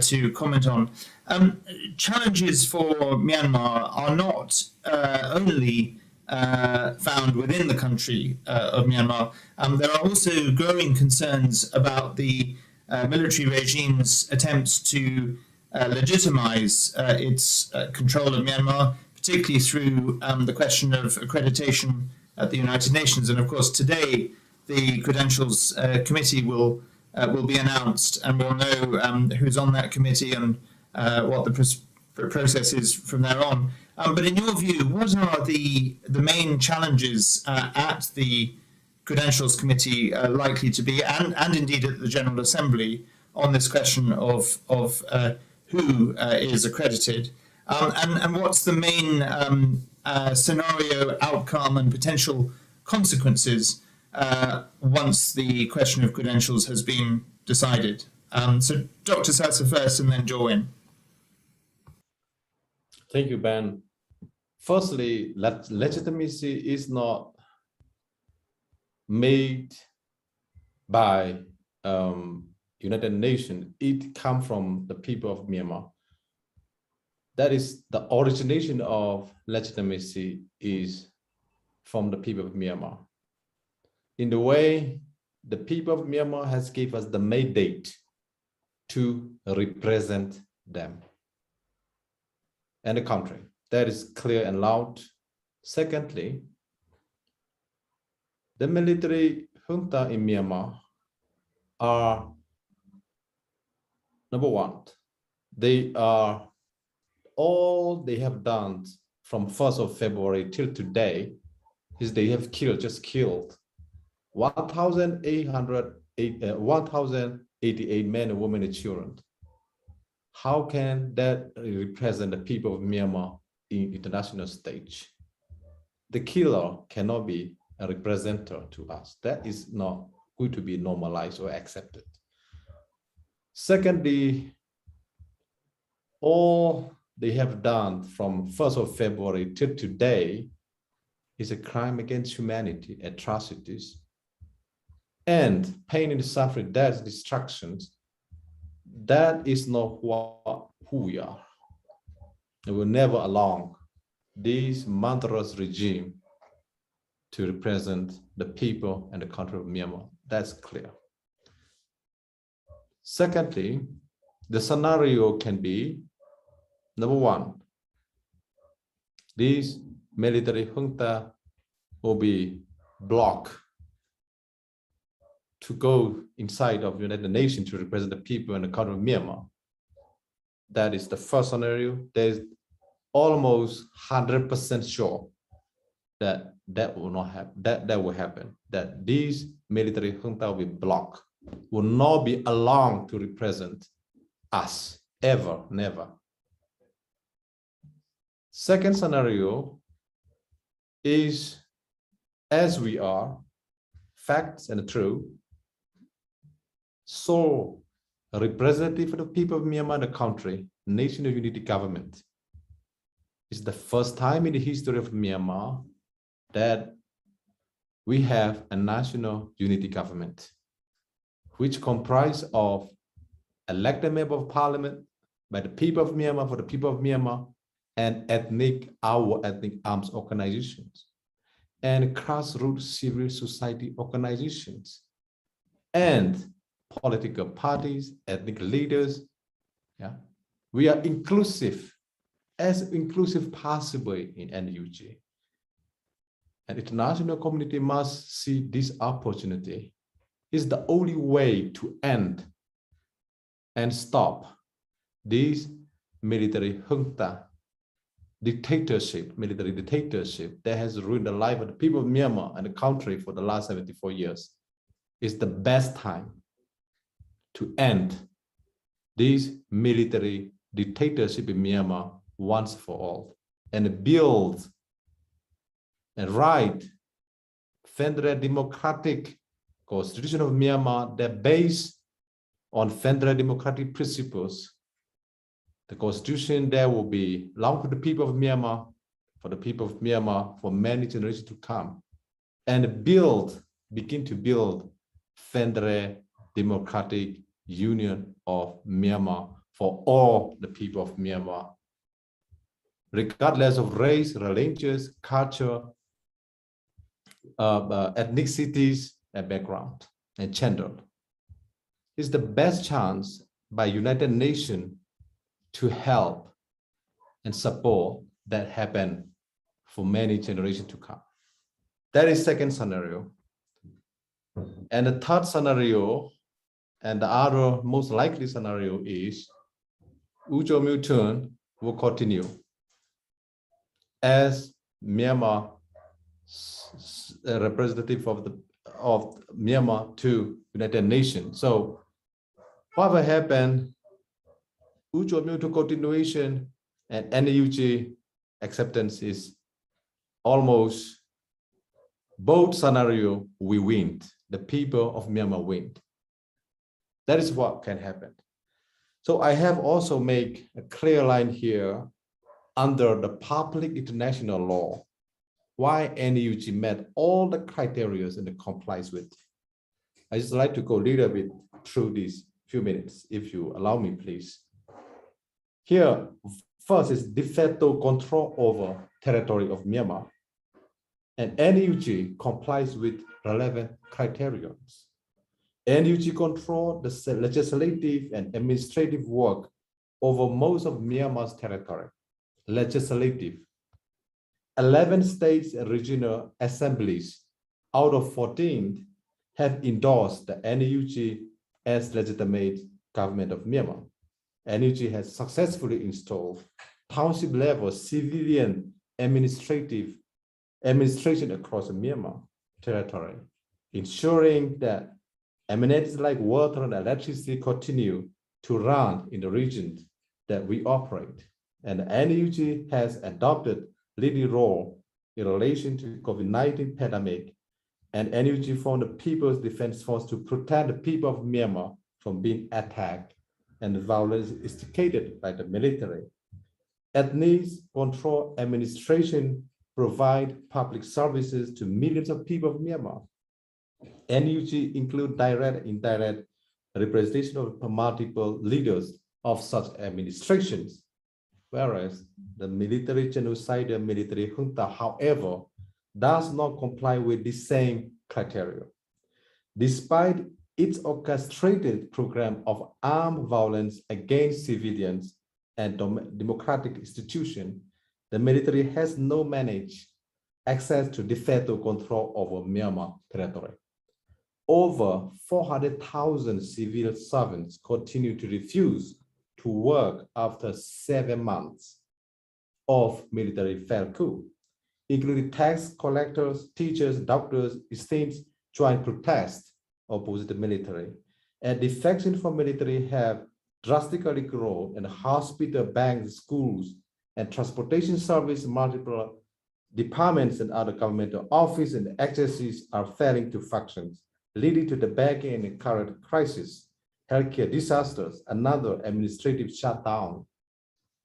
to comment on. Challenges for Myanmar are not only found within the country of Myanmar. There are also growing concerns about the military regime's attempts to legitimize its control of Myanmar, particularly through the question of accreditation at the United Nations. And of course, today the Credentials Committee will be announced, and we'll know who's on that committee and what the process is from there on. But in your view, what are the main challenges at the Credentials Committee likely to be, and indeed at the General Assembly, on this question of who is accredited, and what's the main scenario, outcome, and potential consequences once the question of credentials has been decided. So Dr. Sasa first, and then Jorwin. Thank you, Ben. Firstly, legitimacy is not made by United Nations. It comes from the people of Myanmar. That is, the origination of legitimacy is from the people of Myanmar. In the way the people of Myanmar has gave us the mandate to represent them and the country. That is clear and loud. Secondly, the military junta in Myanmar are, number one, all they have done from 1st of February till today is they have just killed 1,088 men and women and children. How can that represent the people of Myanmar in international stage? The killer cannot be a representative to us. That is not going to be normalized or accepted. Secondly, all they have done from 1st of February till today is a crime against humanity, atrocities, and pain and suffering, death, destructions. That is not who we are. We will never allow this murderous regime to represent the people and the country of Myanmar. That's clear. Secondly, the scenario can be, number one, this military junta will be blocked to go inside of United Nations to represent the people and the country of Myanmar. That is the first scenario. There's almost 100% sure that will not happen. That will happen. That these military junta will be blocked, will not be allowed to represent us ever, never. Second scenario is, as we are, facts and true, so a representative of the people of Myanmar, the country, national unity government. It's the first time in the history of Myanmar that we have a national unity government, which comprises of elected member of parliament by the people of Myanmar, for the people of Myanmar, and our ethnic arms organizations, and grassroots civil society organizations, and political parties, ethnic leaders. Yeah, we are inclusive, as inclusive possible in NUG. And international community must see this opportunity. It's the only way to end and stop this military junta dictatorship, military dictatorship that has ruined the life of the people of Myanmar and the country for the last 74 years. It's the best time to end this military dictatorship in Myanmar once for all, and build and write federal democratic constitution of Myanmar that based on federal democratic principles. The constitution there will be belong to the people of Myanmar, for the people of Myanmar for many generations to come, and begin to build federal democratic union of Myanmar for all the people of Myanmar, regardless of race, religions, culture, ethnicities, and background, and gender. It's the best chance by United Nations to help and support that happen for many generations to come. That is second scenario. And the third scenario, and the other most likely scenario, is Ujo Mutuan will continue as Myanmar representative of Myanmar to United Nations. So Whatever happened, Ucho Mutual continuation and NUG acceptance is almost both scenario we win. The people of Myanmar win. That is what can happen. So I have also made a clear line here under the public international law, why NUG met all the criteria and it complies with. I just like to go a little bit through these few minutes, if you allow me, please. Here, first is de facto control over territory of Myanmar. And NUG complies with relevant criteria. NUG control the legislative and administrative work over most of Myanmar's territory. Legislative. 11 states and regional assemblies out of 14 have endorsed the NUG as legitimate government of Myanmar. NUG has successfully installed township level civilian administration across Myanmar territory, ensuring that amenities like water and electricity continue to run in the region that we operate. And NUG has adopted leading role in relation to COVID-19 pandemic, and NUG formed the People's Defense Force to protect the people of Myanmar from being attacked and the violence instigated by the military. Ethnic control administration provide public services to millions of people of Myanmar. NUG include direct and indirect representation of multiple leaders of such administrations, whereas the military genocide, the military junta, however, does not comply with the same criteria. Despite its orchestrated program of armed violence against civilians and democratic institutions, the military has no managed access to de facto control over Myanmar territory. Over 400,000 civil servants continue to refuse to work after 7 months of military failed coup, including tax collectors, teachers, doctors, states joint protest opposite the military. And defection from military have drastically grown, and hospital, banks, schools, and transportation service, multiple departments and other governmental offices and agencies are failing to function, leading to the back end and current crisis, healthcare disasters, another administrative shutdown.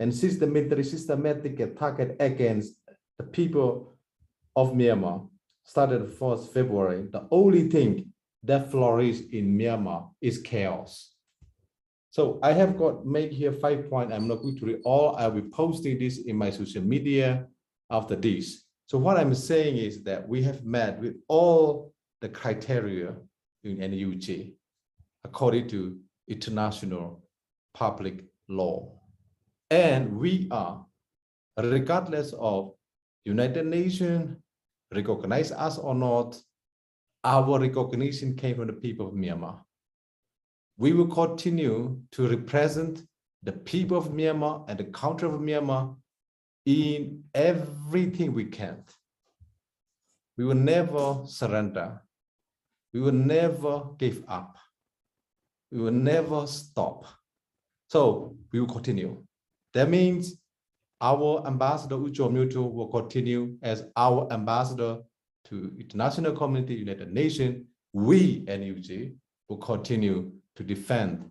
And since the military systematic attack against the people of Myanmar started 1st February, the only thing that flourished in Myanmar is chaos. So I have got made here 5 points. I'm not going to read all. I'll be posting this in my social media after this. So what I'm saying is that we have met with all the criteria in NUG according to international public law. And we are, regardless of United Nations recognize us or not, our recognition came from the people of Myanmar. We will continue to represent the people of Myanmar and the country of Myanmar in everything we can. We will never surrender. We will never give up. We will never stop. So we will continue. That means our ambassador Ucho Mutu will continue as our ambassador to international community, United Nations. We, NUG, will continue to defend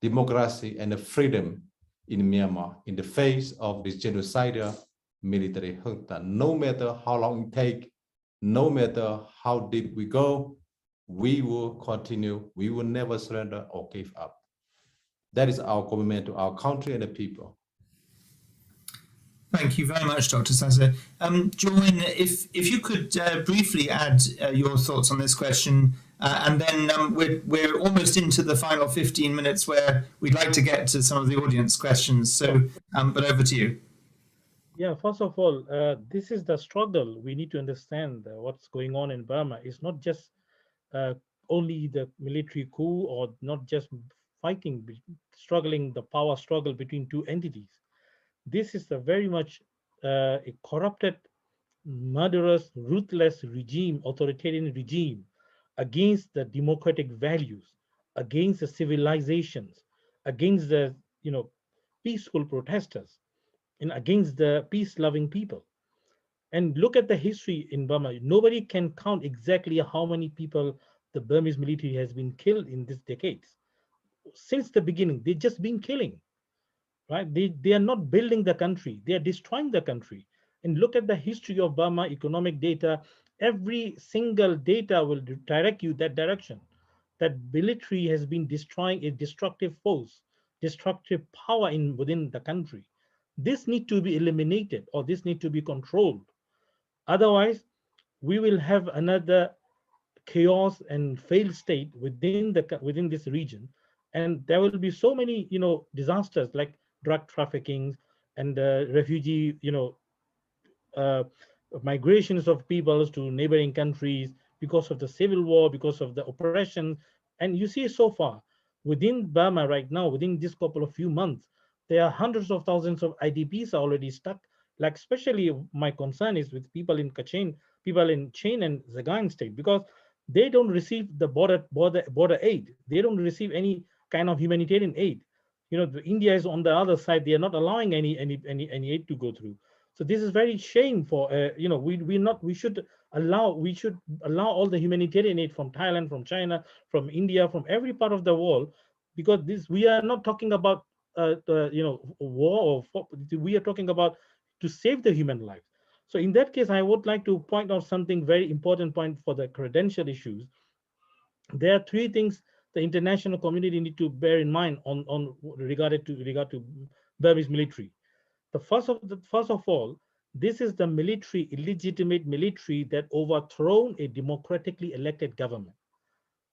democracy and freedom in Myanmar in the face of this genocidal military junta. No matter how long it takes, no matter how deep we go, we will continue. We will never surrender or give up. That is our commitment to our country and the people. Thank you very much, Dr. Sasa. Join, if you could briefly add your thoughts on this question, and then we're almost into the final 15 minutes where we'd like to get to some of the audience questions. So, but over to you. Yeah, first of all, this is the struggle. We need to understand what's going on in Burma. It's not just only the military coup or not just fighting, struggling, the power struggle between two entities. This is a very much a corrupted, murderous, ruthless regime, authoritarian regime against the democratic values. against the civilizations, against the, peaceful protesters, and against the peace-loving people. And look at the history in Burma. Nobody can count exactly how many people the Burmese military has been killed in these decades. Since the beginning, they've just been killing, right? They are not building the country, they are destroying the country. And look at the history of Burma economic data. Every single data will direct you that direction. That military has been destroying a destructive force, destructive power in within the country. This need to be eliminated, or this need to be controlled. Otherwise, we will have another chaos and failed state within this region, and there will be so many disasters like drug trafficking and refugee uh, migrations of peoples to neighboring countries because of the civil war, because of the oppression. And you see so far within Burma right now, within this couple of few months, there are hundreds of thousands of IDPs are already stuck. Like especially my concern is with people in Kachin, people in Chin and Zagain state, because they don't receive the border aid. They don't receive any kind of humanitarian aid. India is on the other side. They are not allowing any aid to go through. So this is very shame for we should allow all the humanitarian aid from Thailand, from China, from India, from every part of the world, because this we are not talking about war, or we are talking about to save the human life. So in that case, I would like to point out something very important point for the credential issues. There are three things the international community need to bear in mind on regard to Burmese military. The first of all, this is the military, illegitimate military that overthrown a democratically elected government.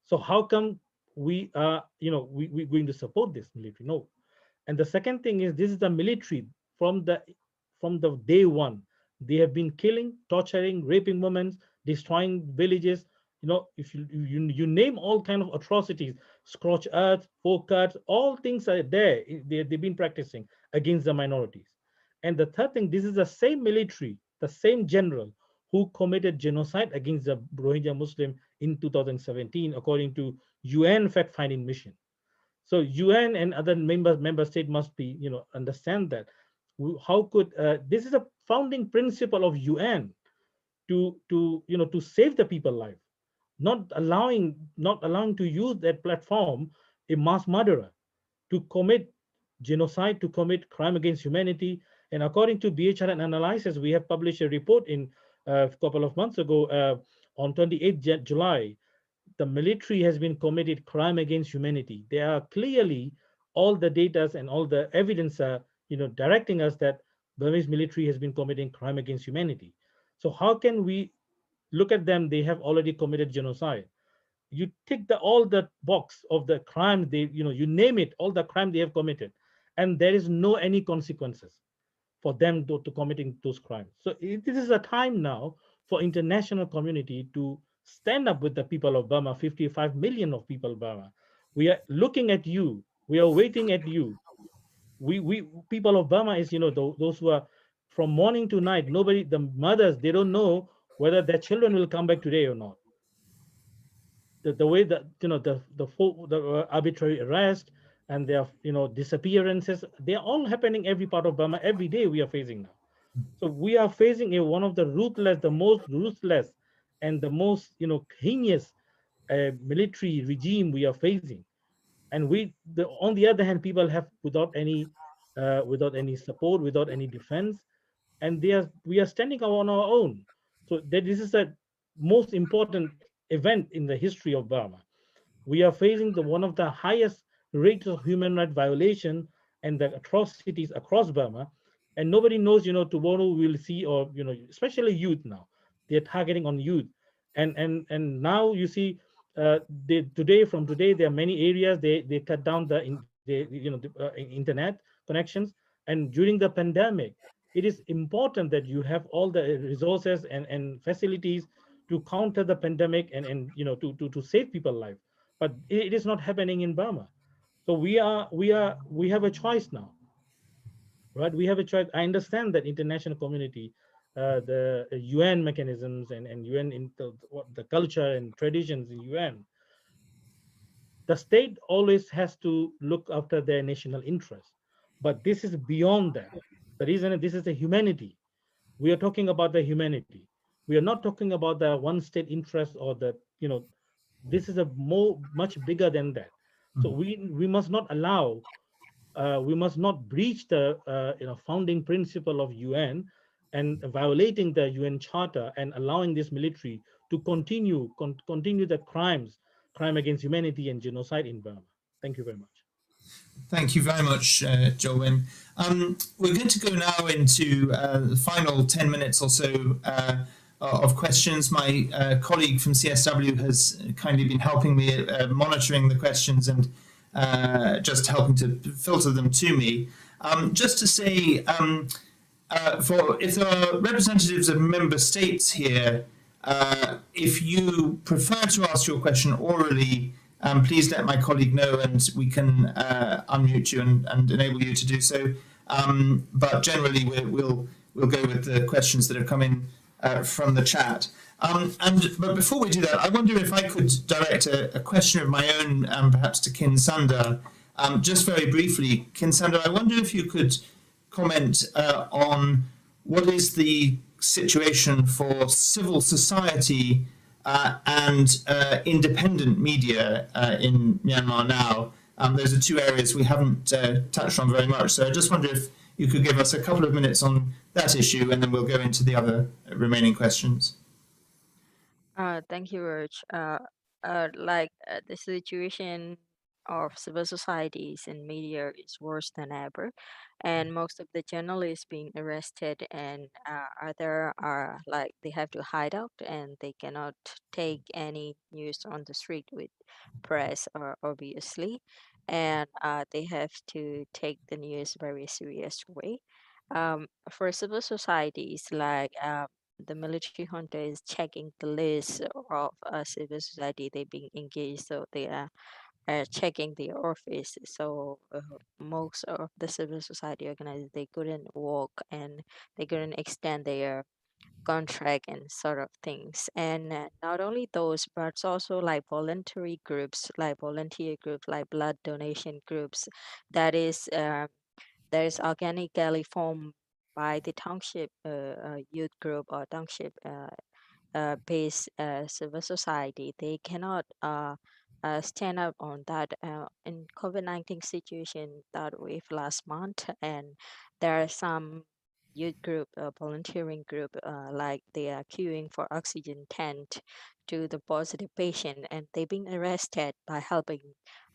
So how come we're going to support this military? No. And the second thing is this is the military from the day one. They have been killing, torturing, raping women, destroying villages. If you name all kind of atrocities, scorched earth, folk cuts, all things are there. They've been practicing against the minorities. And the third thing, this is the same military, the same general who committed genocide against the Rohingya Muslim in 2017, according to UN fact-finding mission. So UN and other member state must be understand that. How could this is a founding principle of UN to save the people life, not allowing to use that platform a mass murderer to commit genocide, to commit crime against humanity. And according to BHR analysis, we have published a report in a couple of months ago, on 28th July. The military has been committed crime against humanity. There are clearly all the data and all the evidence are directing us that Burmese military has been committing crime against humanity. So how can we look at them? They have already committed genocide. You tick all the box of the crime, they you name it, all the crime they have committed, and there is no any consequences for them to committing those crimes. So this is a time now for international community to stand up with the people of Burma, 55 million of people of Burma. We are looking at you. We are waiting at you. We people of Burma is those who are from morning to night. Nobody, the mothers, they don't know whether their children will come back today or not. The way that the arbitrary arrest and their disappearances, they are all happening every part of Burma every day. We are facing now. So we are facing one of the the most ruthless and the most heinous military regime we are facing. And on the other hand, people have without any support, without any defense, and we are standing on our own. So this is the most important event in the history of Burma. We are facing one of the highest rates of human rights violation and the atrocities across Burma, and nobody knows, tomorrow we'll see, or especially youth now, they're targeting on youth, and now you see, from today there are many areas they cut down the internet connections, and during the pandemic, it is important that you have all the resources and facilities to counter the pandemic and to save people life, but it is not happening in Burma. So we have a choice now, right? We have a choice. I understand that international community, the UN mechanisms and UN in the culture and traditions in UN, the state always has to look after their national interests, but this is beyond that. The reason is this is a humanity. We are talking about the humanity. We are not talking about the one state interest or the, this is a much bigger than that. So we must not allow, we must not breach the founding principle of UN and violating the UN Charter and allowing this military to continue the crime against humanity and genocide in Burma. Thank you very much. Thank you very much, Jolwyn. We're going to go now into the final 10 minutes or so of questions. My colleague from CSW has kindly been helping me monitoring the questions and just helping to filter them to me. Just to say, if there are representatives of member states here, if you prefer to ask your question orally, please let my colleague know and we can unmute you and enable you to do so. But generally, we'll go with the questions that have come in from the chat. But before we do that, I wonder if I could direct a question of my own, perhaps to Kin Sanda. Just very briefly, Kin Sanda, I wonder if you could comment on what is the situation for civil society and independent media in Myanmar now. Those are two areas we haven't touched on very much. So I just wonder if you could give us a couple of minutes on that issue, and then we'll go into the other remaining questions. Thank you, Raj. The situation of civil societies and media is worse than ever, and most of the journalists being arrested and other are like they have to hide out and they cannot take any news on the street with press, or obviously, and they have to take the news very serious way. For civil societies, the military junta is checking the list of civil society they being engaged, so they are checking their office. So most of the civil society organizers, they couldn't work and they couldn't extend their contract and sort of things. And not only those, but it's also like voluntary groups, like volunteer groups, like blood donation groups, that is organically formed by the township youth group or township based civil society. They cannot stand up on that in COVID-19 situation that wave last month, and there are some youth group, volunteering group, like they are queuing for oxygen tent to the positive patient, and they've been arrested by helping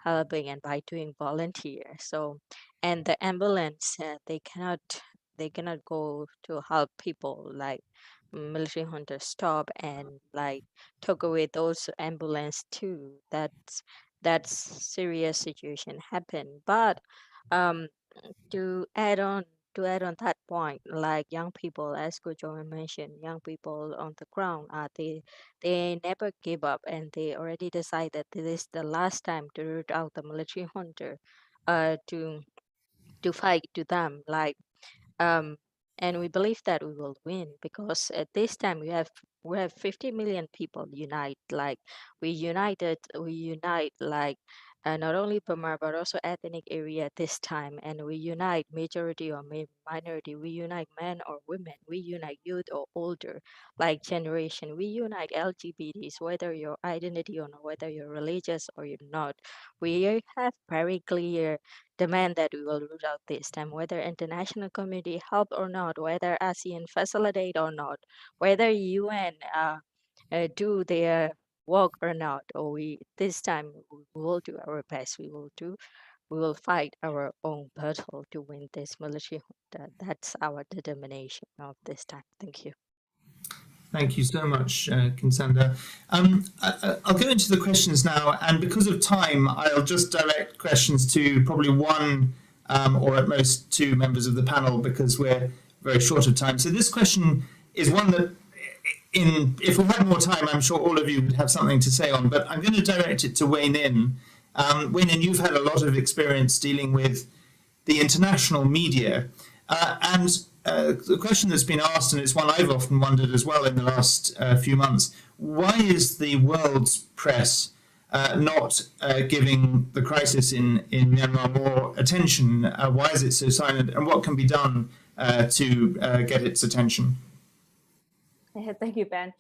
and by doing volunteer. So, and the ambulance, they cannot go to help people, like military hunters stop and like took away those ambulance too. That's serious situation happen. But um to add on that point, like young people, as Gojo mentioned, young people on the ground, they never give up, and they already decide that this is the last time to root out the military hunter, to fight to them. Um, and we believe that we will win, because at this time we have 50 million people unite. Like we unite like not only Burma but also ethnic area this time, and we unite majority or minority. We unite men or women. We unite youth or older, like generation. We unite LGBTs, whether your identity or not, whether you're religious or you're not. We have very clear demand that we will root out this time, whether international community help or not, whether ASEAN facilitate or not, whether UN do their work or not, or we this time we will do our best. We will fight our own battle to win this military junta. That's our determination of this time. Thank you. Thank you so much, Kin Sanda. I'll go into the questions now, and because of time, I'll just direct questions to probably one or at most two members of the panel, because we're very short of time. So this question is one that, if we had more time, I'm sure all of you would have something to say on, but I'm going to direct it to Wei Nin. Wei Nin, you've had a lot of experience dealing with the international media, and the question that's been asked, and it's one I've often wondered as well in the last few months, why is the world's press not giving the crisis in Myanmar more attention? Why is it so silent, and what can be done to get its attention? Thank you, Ben.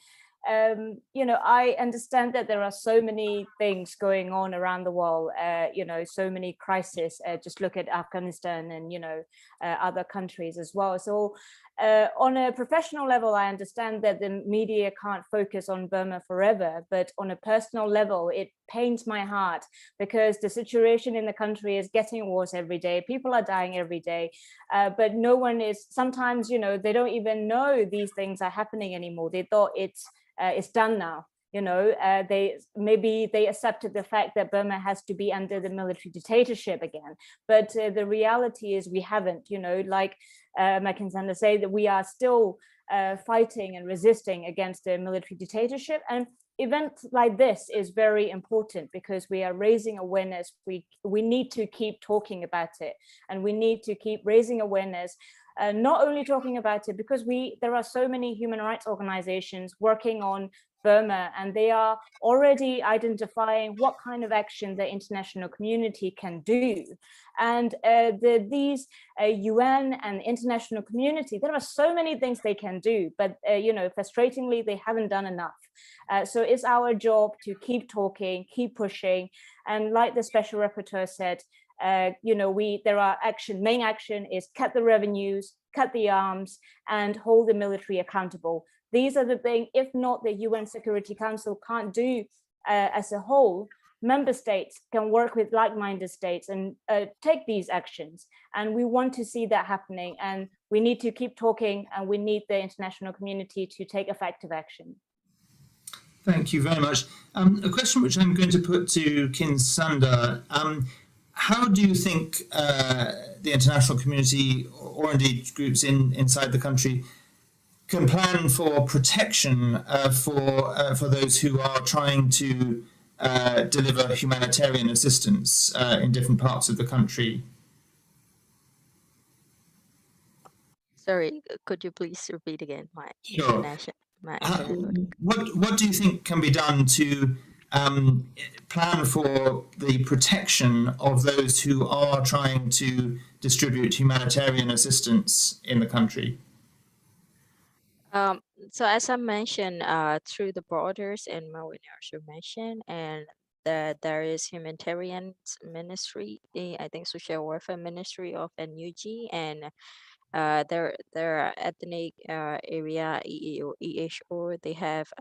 I understand that there are so many things going on around the world, so many crises. Just look at Afghanistan and, other countries as well. So on a professional level, I understand that the media can't focus on Burma forever, but on a personal level, it pains my heart because the situation in the country is getting worse every day. People are dying every day, but no one is, sometimes, they don't even know these things are happening anymore. They thought it's done now. They accepted the fact that Burma has to be under the military dictatorship again, but the reality is we haven't. Like Mackenzie say, that we are still fighting and resisting against the military dictatorship. And event like this is very important because we are raising awareness. We need to keep talking about it, and we need to keep raising awareness. Not only talking about it, because there are so many human rights organizations working on Burma, and they are already identifying what kind of action the international community can do. And these UN and international community, there are so many things they can do, but frustratingly, they haven't done enough. So it's our job to keep talking, keep pushing, and like the special rapporteur said, there are main action is cut the revenues, cut the arms, and hold the military accountable. These are the things, if not, the UN Security Council can't do as a whole. Member states can work with like-minded states and take these actions. And we want to see that happening. And we need to keep talking, and we need the international community to take effective action. Thank you very much. A question which I'm going to put to Kin Sanda. How do you think the international community, or indeed groups inside the country, can plan for protection for those who are trying to deliver humanitarian assistance in different parts of the country? Sorry, could you please repeat again? Sure. What do you think can be done to plan for the protection of those who are trying to distribute humanitarian assistance in the country? So as I mentioned, through the borders and Marwin also mentioned, and there is humanitarian ministry, I think social welfare ministry of NUG, and there are ethnic area EHO, they have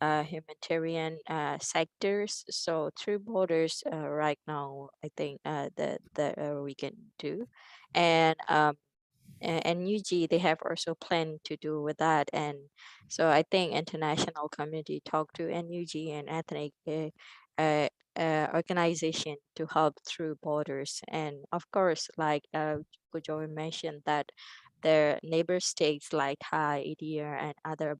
humanitarian sectors. So through borders right now, I think that we can do, and UG, they have also planned to do with that. And so I think international community talk to NUG and ethnic organization to help through borders. And of course, like Kujoy mentioned, that their neighbor states like Thai, India, and other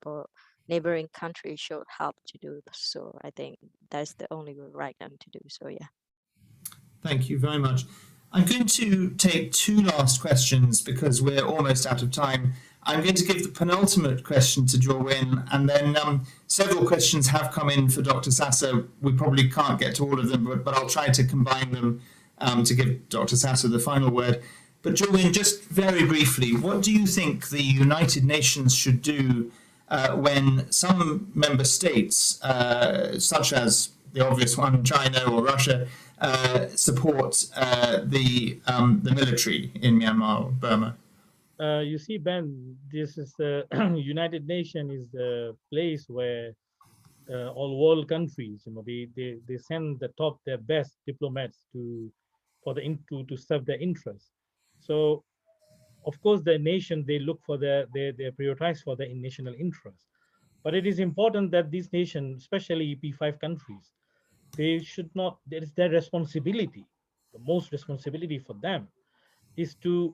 neighboring countries should help to do so. I think that's the only right thing to do. So yeah. Thank you very much. I'm going to take two last questions because we're almost out of time. I'm going to give the penultimate question to Jo Win, and then several questions have come in for Dr. Sasa. We probably can't get to all of them, but I'll try to combine them to give Dr. Sasa the final word. But Jo Win, just very briefly, what do you think the United Nations should do when some member states, such as the obvious one, China or Russia, support the military in Myanmar or Burma? You see, Ben, this is the United Nations is the place where all world countries, they send their best diplomats to serve their interests. So, of course, the nation, they look for they prioritize for their national interests. But it is important that these nations, especially P5 countries, they should not. There is their responsibility. The most responsibility for them is to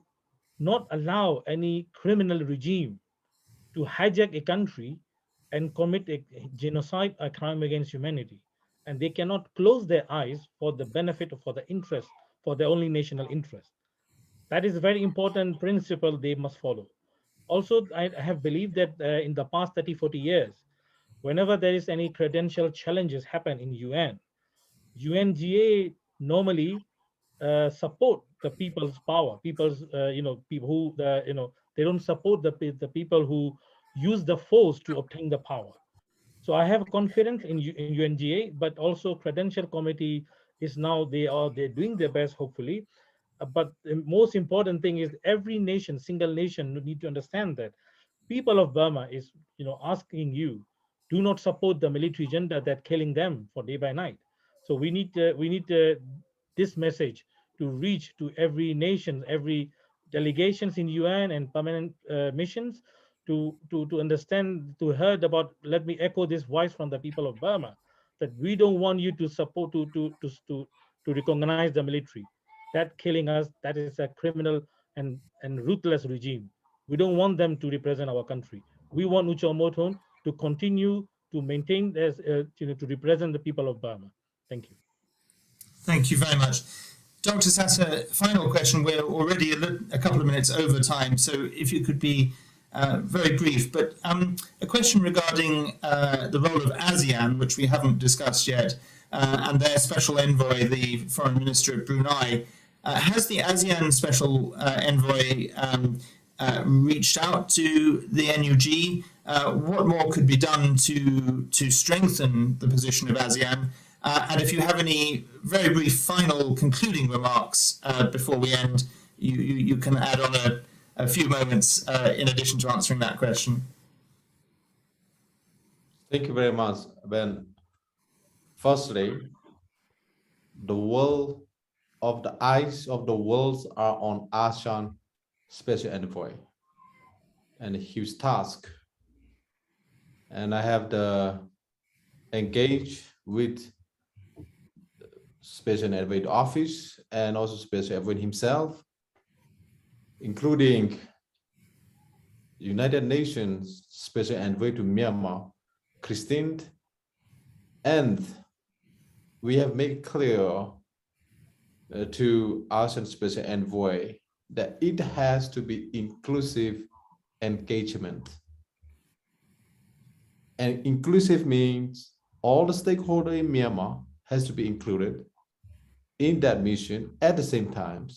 not allow any criminal regime to hijack a country and commit a genocide, a crime against humanity. And they cannot close their eyes for the benefit, for the interest, for their only national interest. That is a very important principle they must follow. Also, I have believed that in the past 30, 40 years, whenever there is any credential challenges happen in UN, UNGA normally support the people's power, people's people who they don't support the people who use the force to obtain the power. So I have confidence in UNGA, but also Credential Committee is now they're doing their best, hopefully. But the most important thing is every nation, single nation, need to understand that people of Burma is asking you, do not support the military agenda that killing them for day by night. So we need this message to reach to every nation, every delegations in UN and permanent missions to understand, to heard about. Let me echo this voice from the people of Burma that we don't want you to support to recognize the military that killing us. That is a criminal and ruthless regime. We don't want them to represent our country. We want Uchamoton to continue to maintain as to represent the people of Burma. Thank you. Thank you very much. Dr. Sasa, final question. We're already a couple of minutes over time, so if you could be very brief. But a question regarding the role of ASEAN, which we haven't discussed yet, and their special envoy, the foreign minister of Brunei. Has the ASEAN special envoy reached out to the NUG? What more could be done to strengthen the position of ASEAN? And if you have any very brief final concluding remarks before we end, you can add on a few moments in addition to answering that question. Thank you very much, Ben. Firstly, the eyes of the world are on ASEAN special envoy and his task. And I have to engage with special envoy office and also special envoy himself, including United Nations special envoy to Myanmar, Christine, and we have made clear to ASEAN special envoy that it has to be inclusive engagement. And inclusive means all the stakeholders in Myanmar has to be included in that mission. At the same time,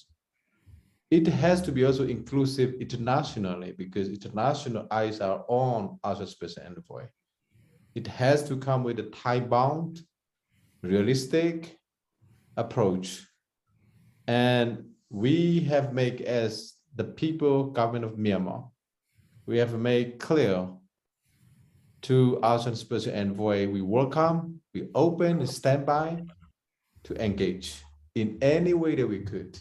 it has to be also inclusive internationally, because international eyes are on ASEAN special envoy. It has to come with a time-bound, realistic approach. And we have made, as the people government of Myanmar, we have made clear to ASEAN special envoy, we welcome, we open, we stand by to engage in any way that we could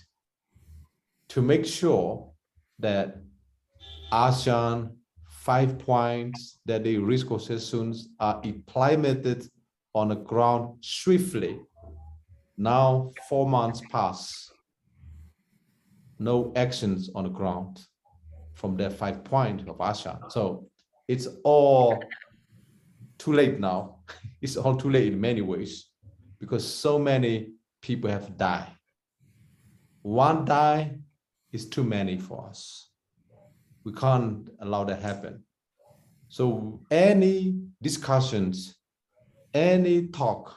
to make sure that ASEAN 5 points that the risk assessments are implemented on the ground swiftly. Now 4 months pass, no actions on the ground from that 5 points of ASEAN. So it's all too late now. It's all too late in many ways because so many people have died. One die is too many for us. We can't allow that happen. So any discussions, any talk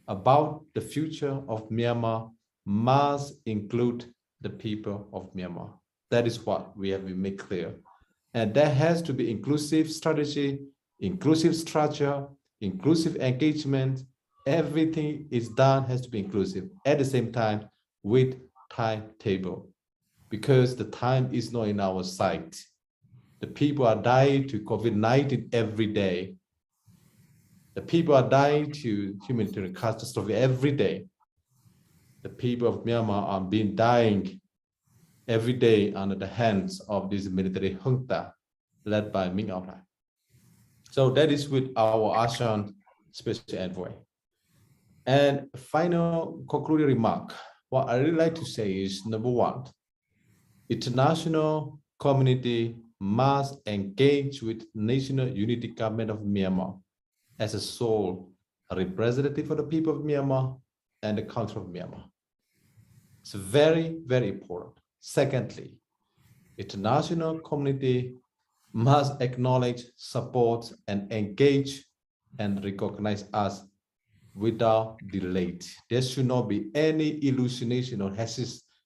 about the future of Myanmar must include the people of Myanmar. That is what we have made clear. And that has to be inclusive strategy, inclusive structure, inclusive engagement. Everything is done has to be inclusive at the same time with timetable, because the time is not in our sight. The people are dying to COVID-19 every day. The people are dying to humanitarian catastrophe every day. The people of Myanmar are being dying every day under the hands of this military junta led by Min Aung Hlaing. So that is with our ASEAN special envoy. And final concluding remark, what I really like to say is, number one, international community must engage with National Unity Government of Myanmar as a sole representative for the people of Myanmar and the country of Myanmar. It's very, very important. Secondly, international community must acknowledge, support, and engage and recognize us without delay. There should not be any hallucination or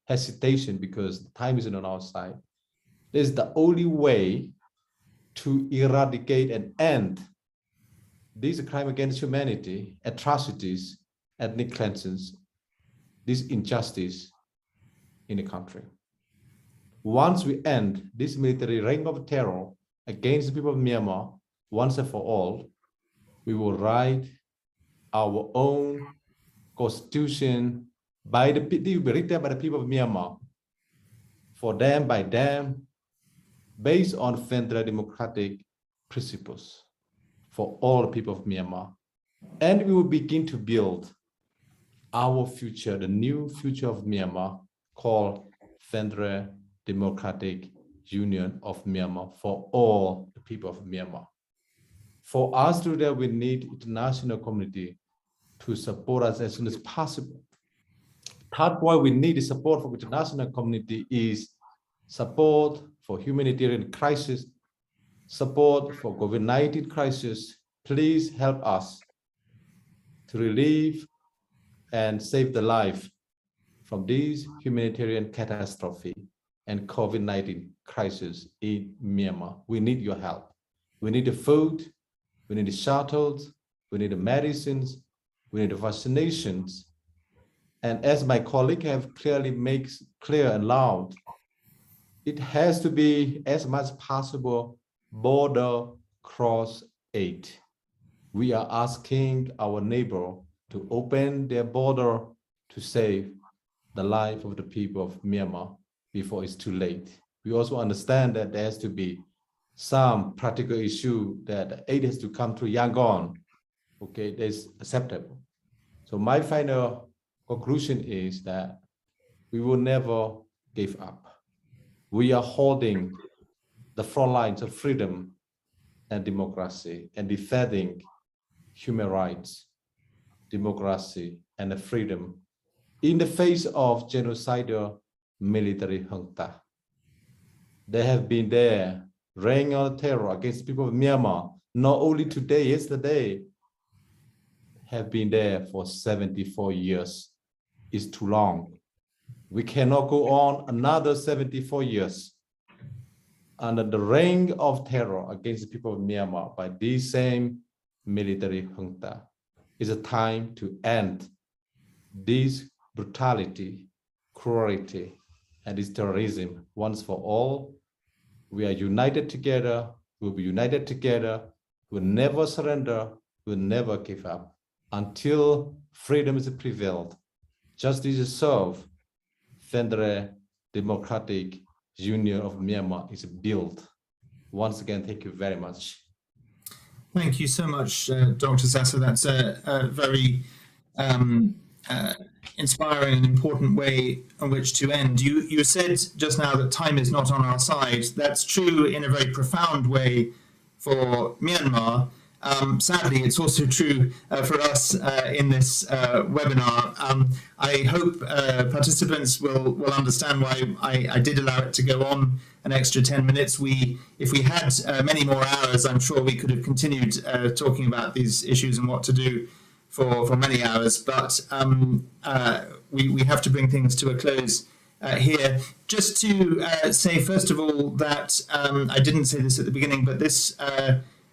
hesitation because time isn't on our side. This is the only way to eradicate and end these crime against humanity, atrocities, ethnic cleansings, this injustice in the country. Once we end this military reign of terror against the people of Myanmar, once and for all, we will write our own constitution by the people, written by the people of Myanmar, for them, by them, based on federal democratic principles for all the people of Myanmar. And we will begin to build our future, the new future of Myanmar, called Federal Democratic Union of Myanmar for all the people of Myanmar. For us to do that, we need international community to support us as soon as possible. Third point, we need the support from international community is support for humanitarian crisis, support for COVID-19 crisis. Please help us to relieve and save the life from this humanitarian catastrophe and COVID-19 crisis in Myanmar. We need your help. We need the food, we need the shuttles, we need the medicines, we need the vaccinations. And as my colleague have clearly makes clear and loud, it has to be as much as possible border cross aid. We are asking our neighbor to open their border to save the life of the people of Myanmar before it's too late. We also understand that there has to be some practical issue that aid has to come through Yangon. Okay, that's acceptable. So my final conclusion is that we will never give up. We are holding the front lines of freedom and democracy and defending human rights, democracy, and the freedom in the face of genocidal military junta. They have been there, raining on terror against people of Myanmar, not only today, yesterday, have been there for 74 years. It's too long. We cannot go on another 74 years under the reign of terror against the people of Myanmar by this same military junta. It's a time to end this brutality, cruelty, and this terrorism once for all. We are united together. We'll be united together. We'll never surrender. We'll never give up until freedom is prevailed. Justice is served. Federal Democratic Union of Myanmar is built. Once again, thank you very much. Thank you so much, Dr. Sasser. That's a very inspiring and important way in which to end. You said just now that time is not on our side. That's true in a very profound way for Myanmar. Sadly, it's also true for us in this webinar. I hope participants will understand why I did allow it to go on an extra 10 minutes. If we had many more hours, I'm sure we could have continued talking about these issues and what to do for many hours, but we have to bring things to a close here. Just to say, first of all, that I didn't say this at the beginning, but this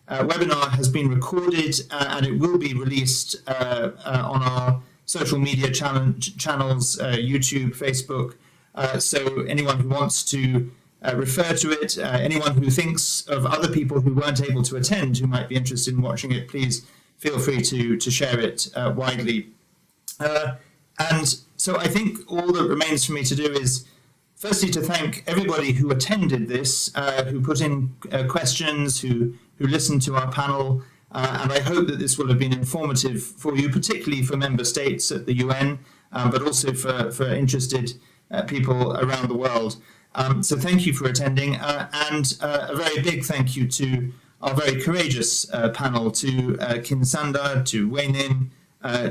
webinar has been recorded and it will be released on our social media channels, YouTube, Facebook. So anyone who wants to refer to it, anyone who thinks of other people who weren't able to attend who might be interested in watching it, please feel free to share it widely. And so I think all that remains for me to do is firstly to thank everybody who attended this, who put in questions, who listened to our panel, and I hope that this will have been informative for you, particularly for member states at the UN, but also for interested people around the world. So thank you for attending, and a very big thank you to our very courageous panel, to Kin Sanda, to Wei Nin,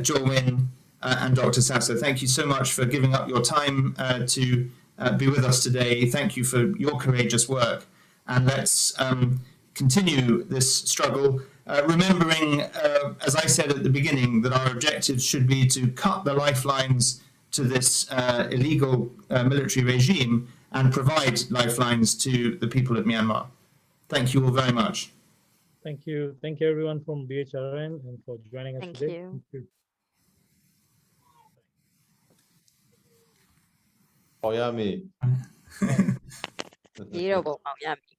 Jo Win, and Dr. Sasser. Thank you so much for giving up your time to be with us today. Thank you for your courageous work, and let's continue this struggle remembering, as I said at the beginning, that our objectives should be to cut the lifelines to this illegal military regime and provide lifelines to the people of Myanmar. Thank you all very much. Thank you everyone from BHRN and for joining us Thank today. you. Thank you. 好呀，米。ရေးတော့ပုံအောင်ရပြီ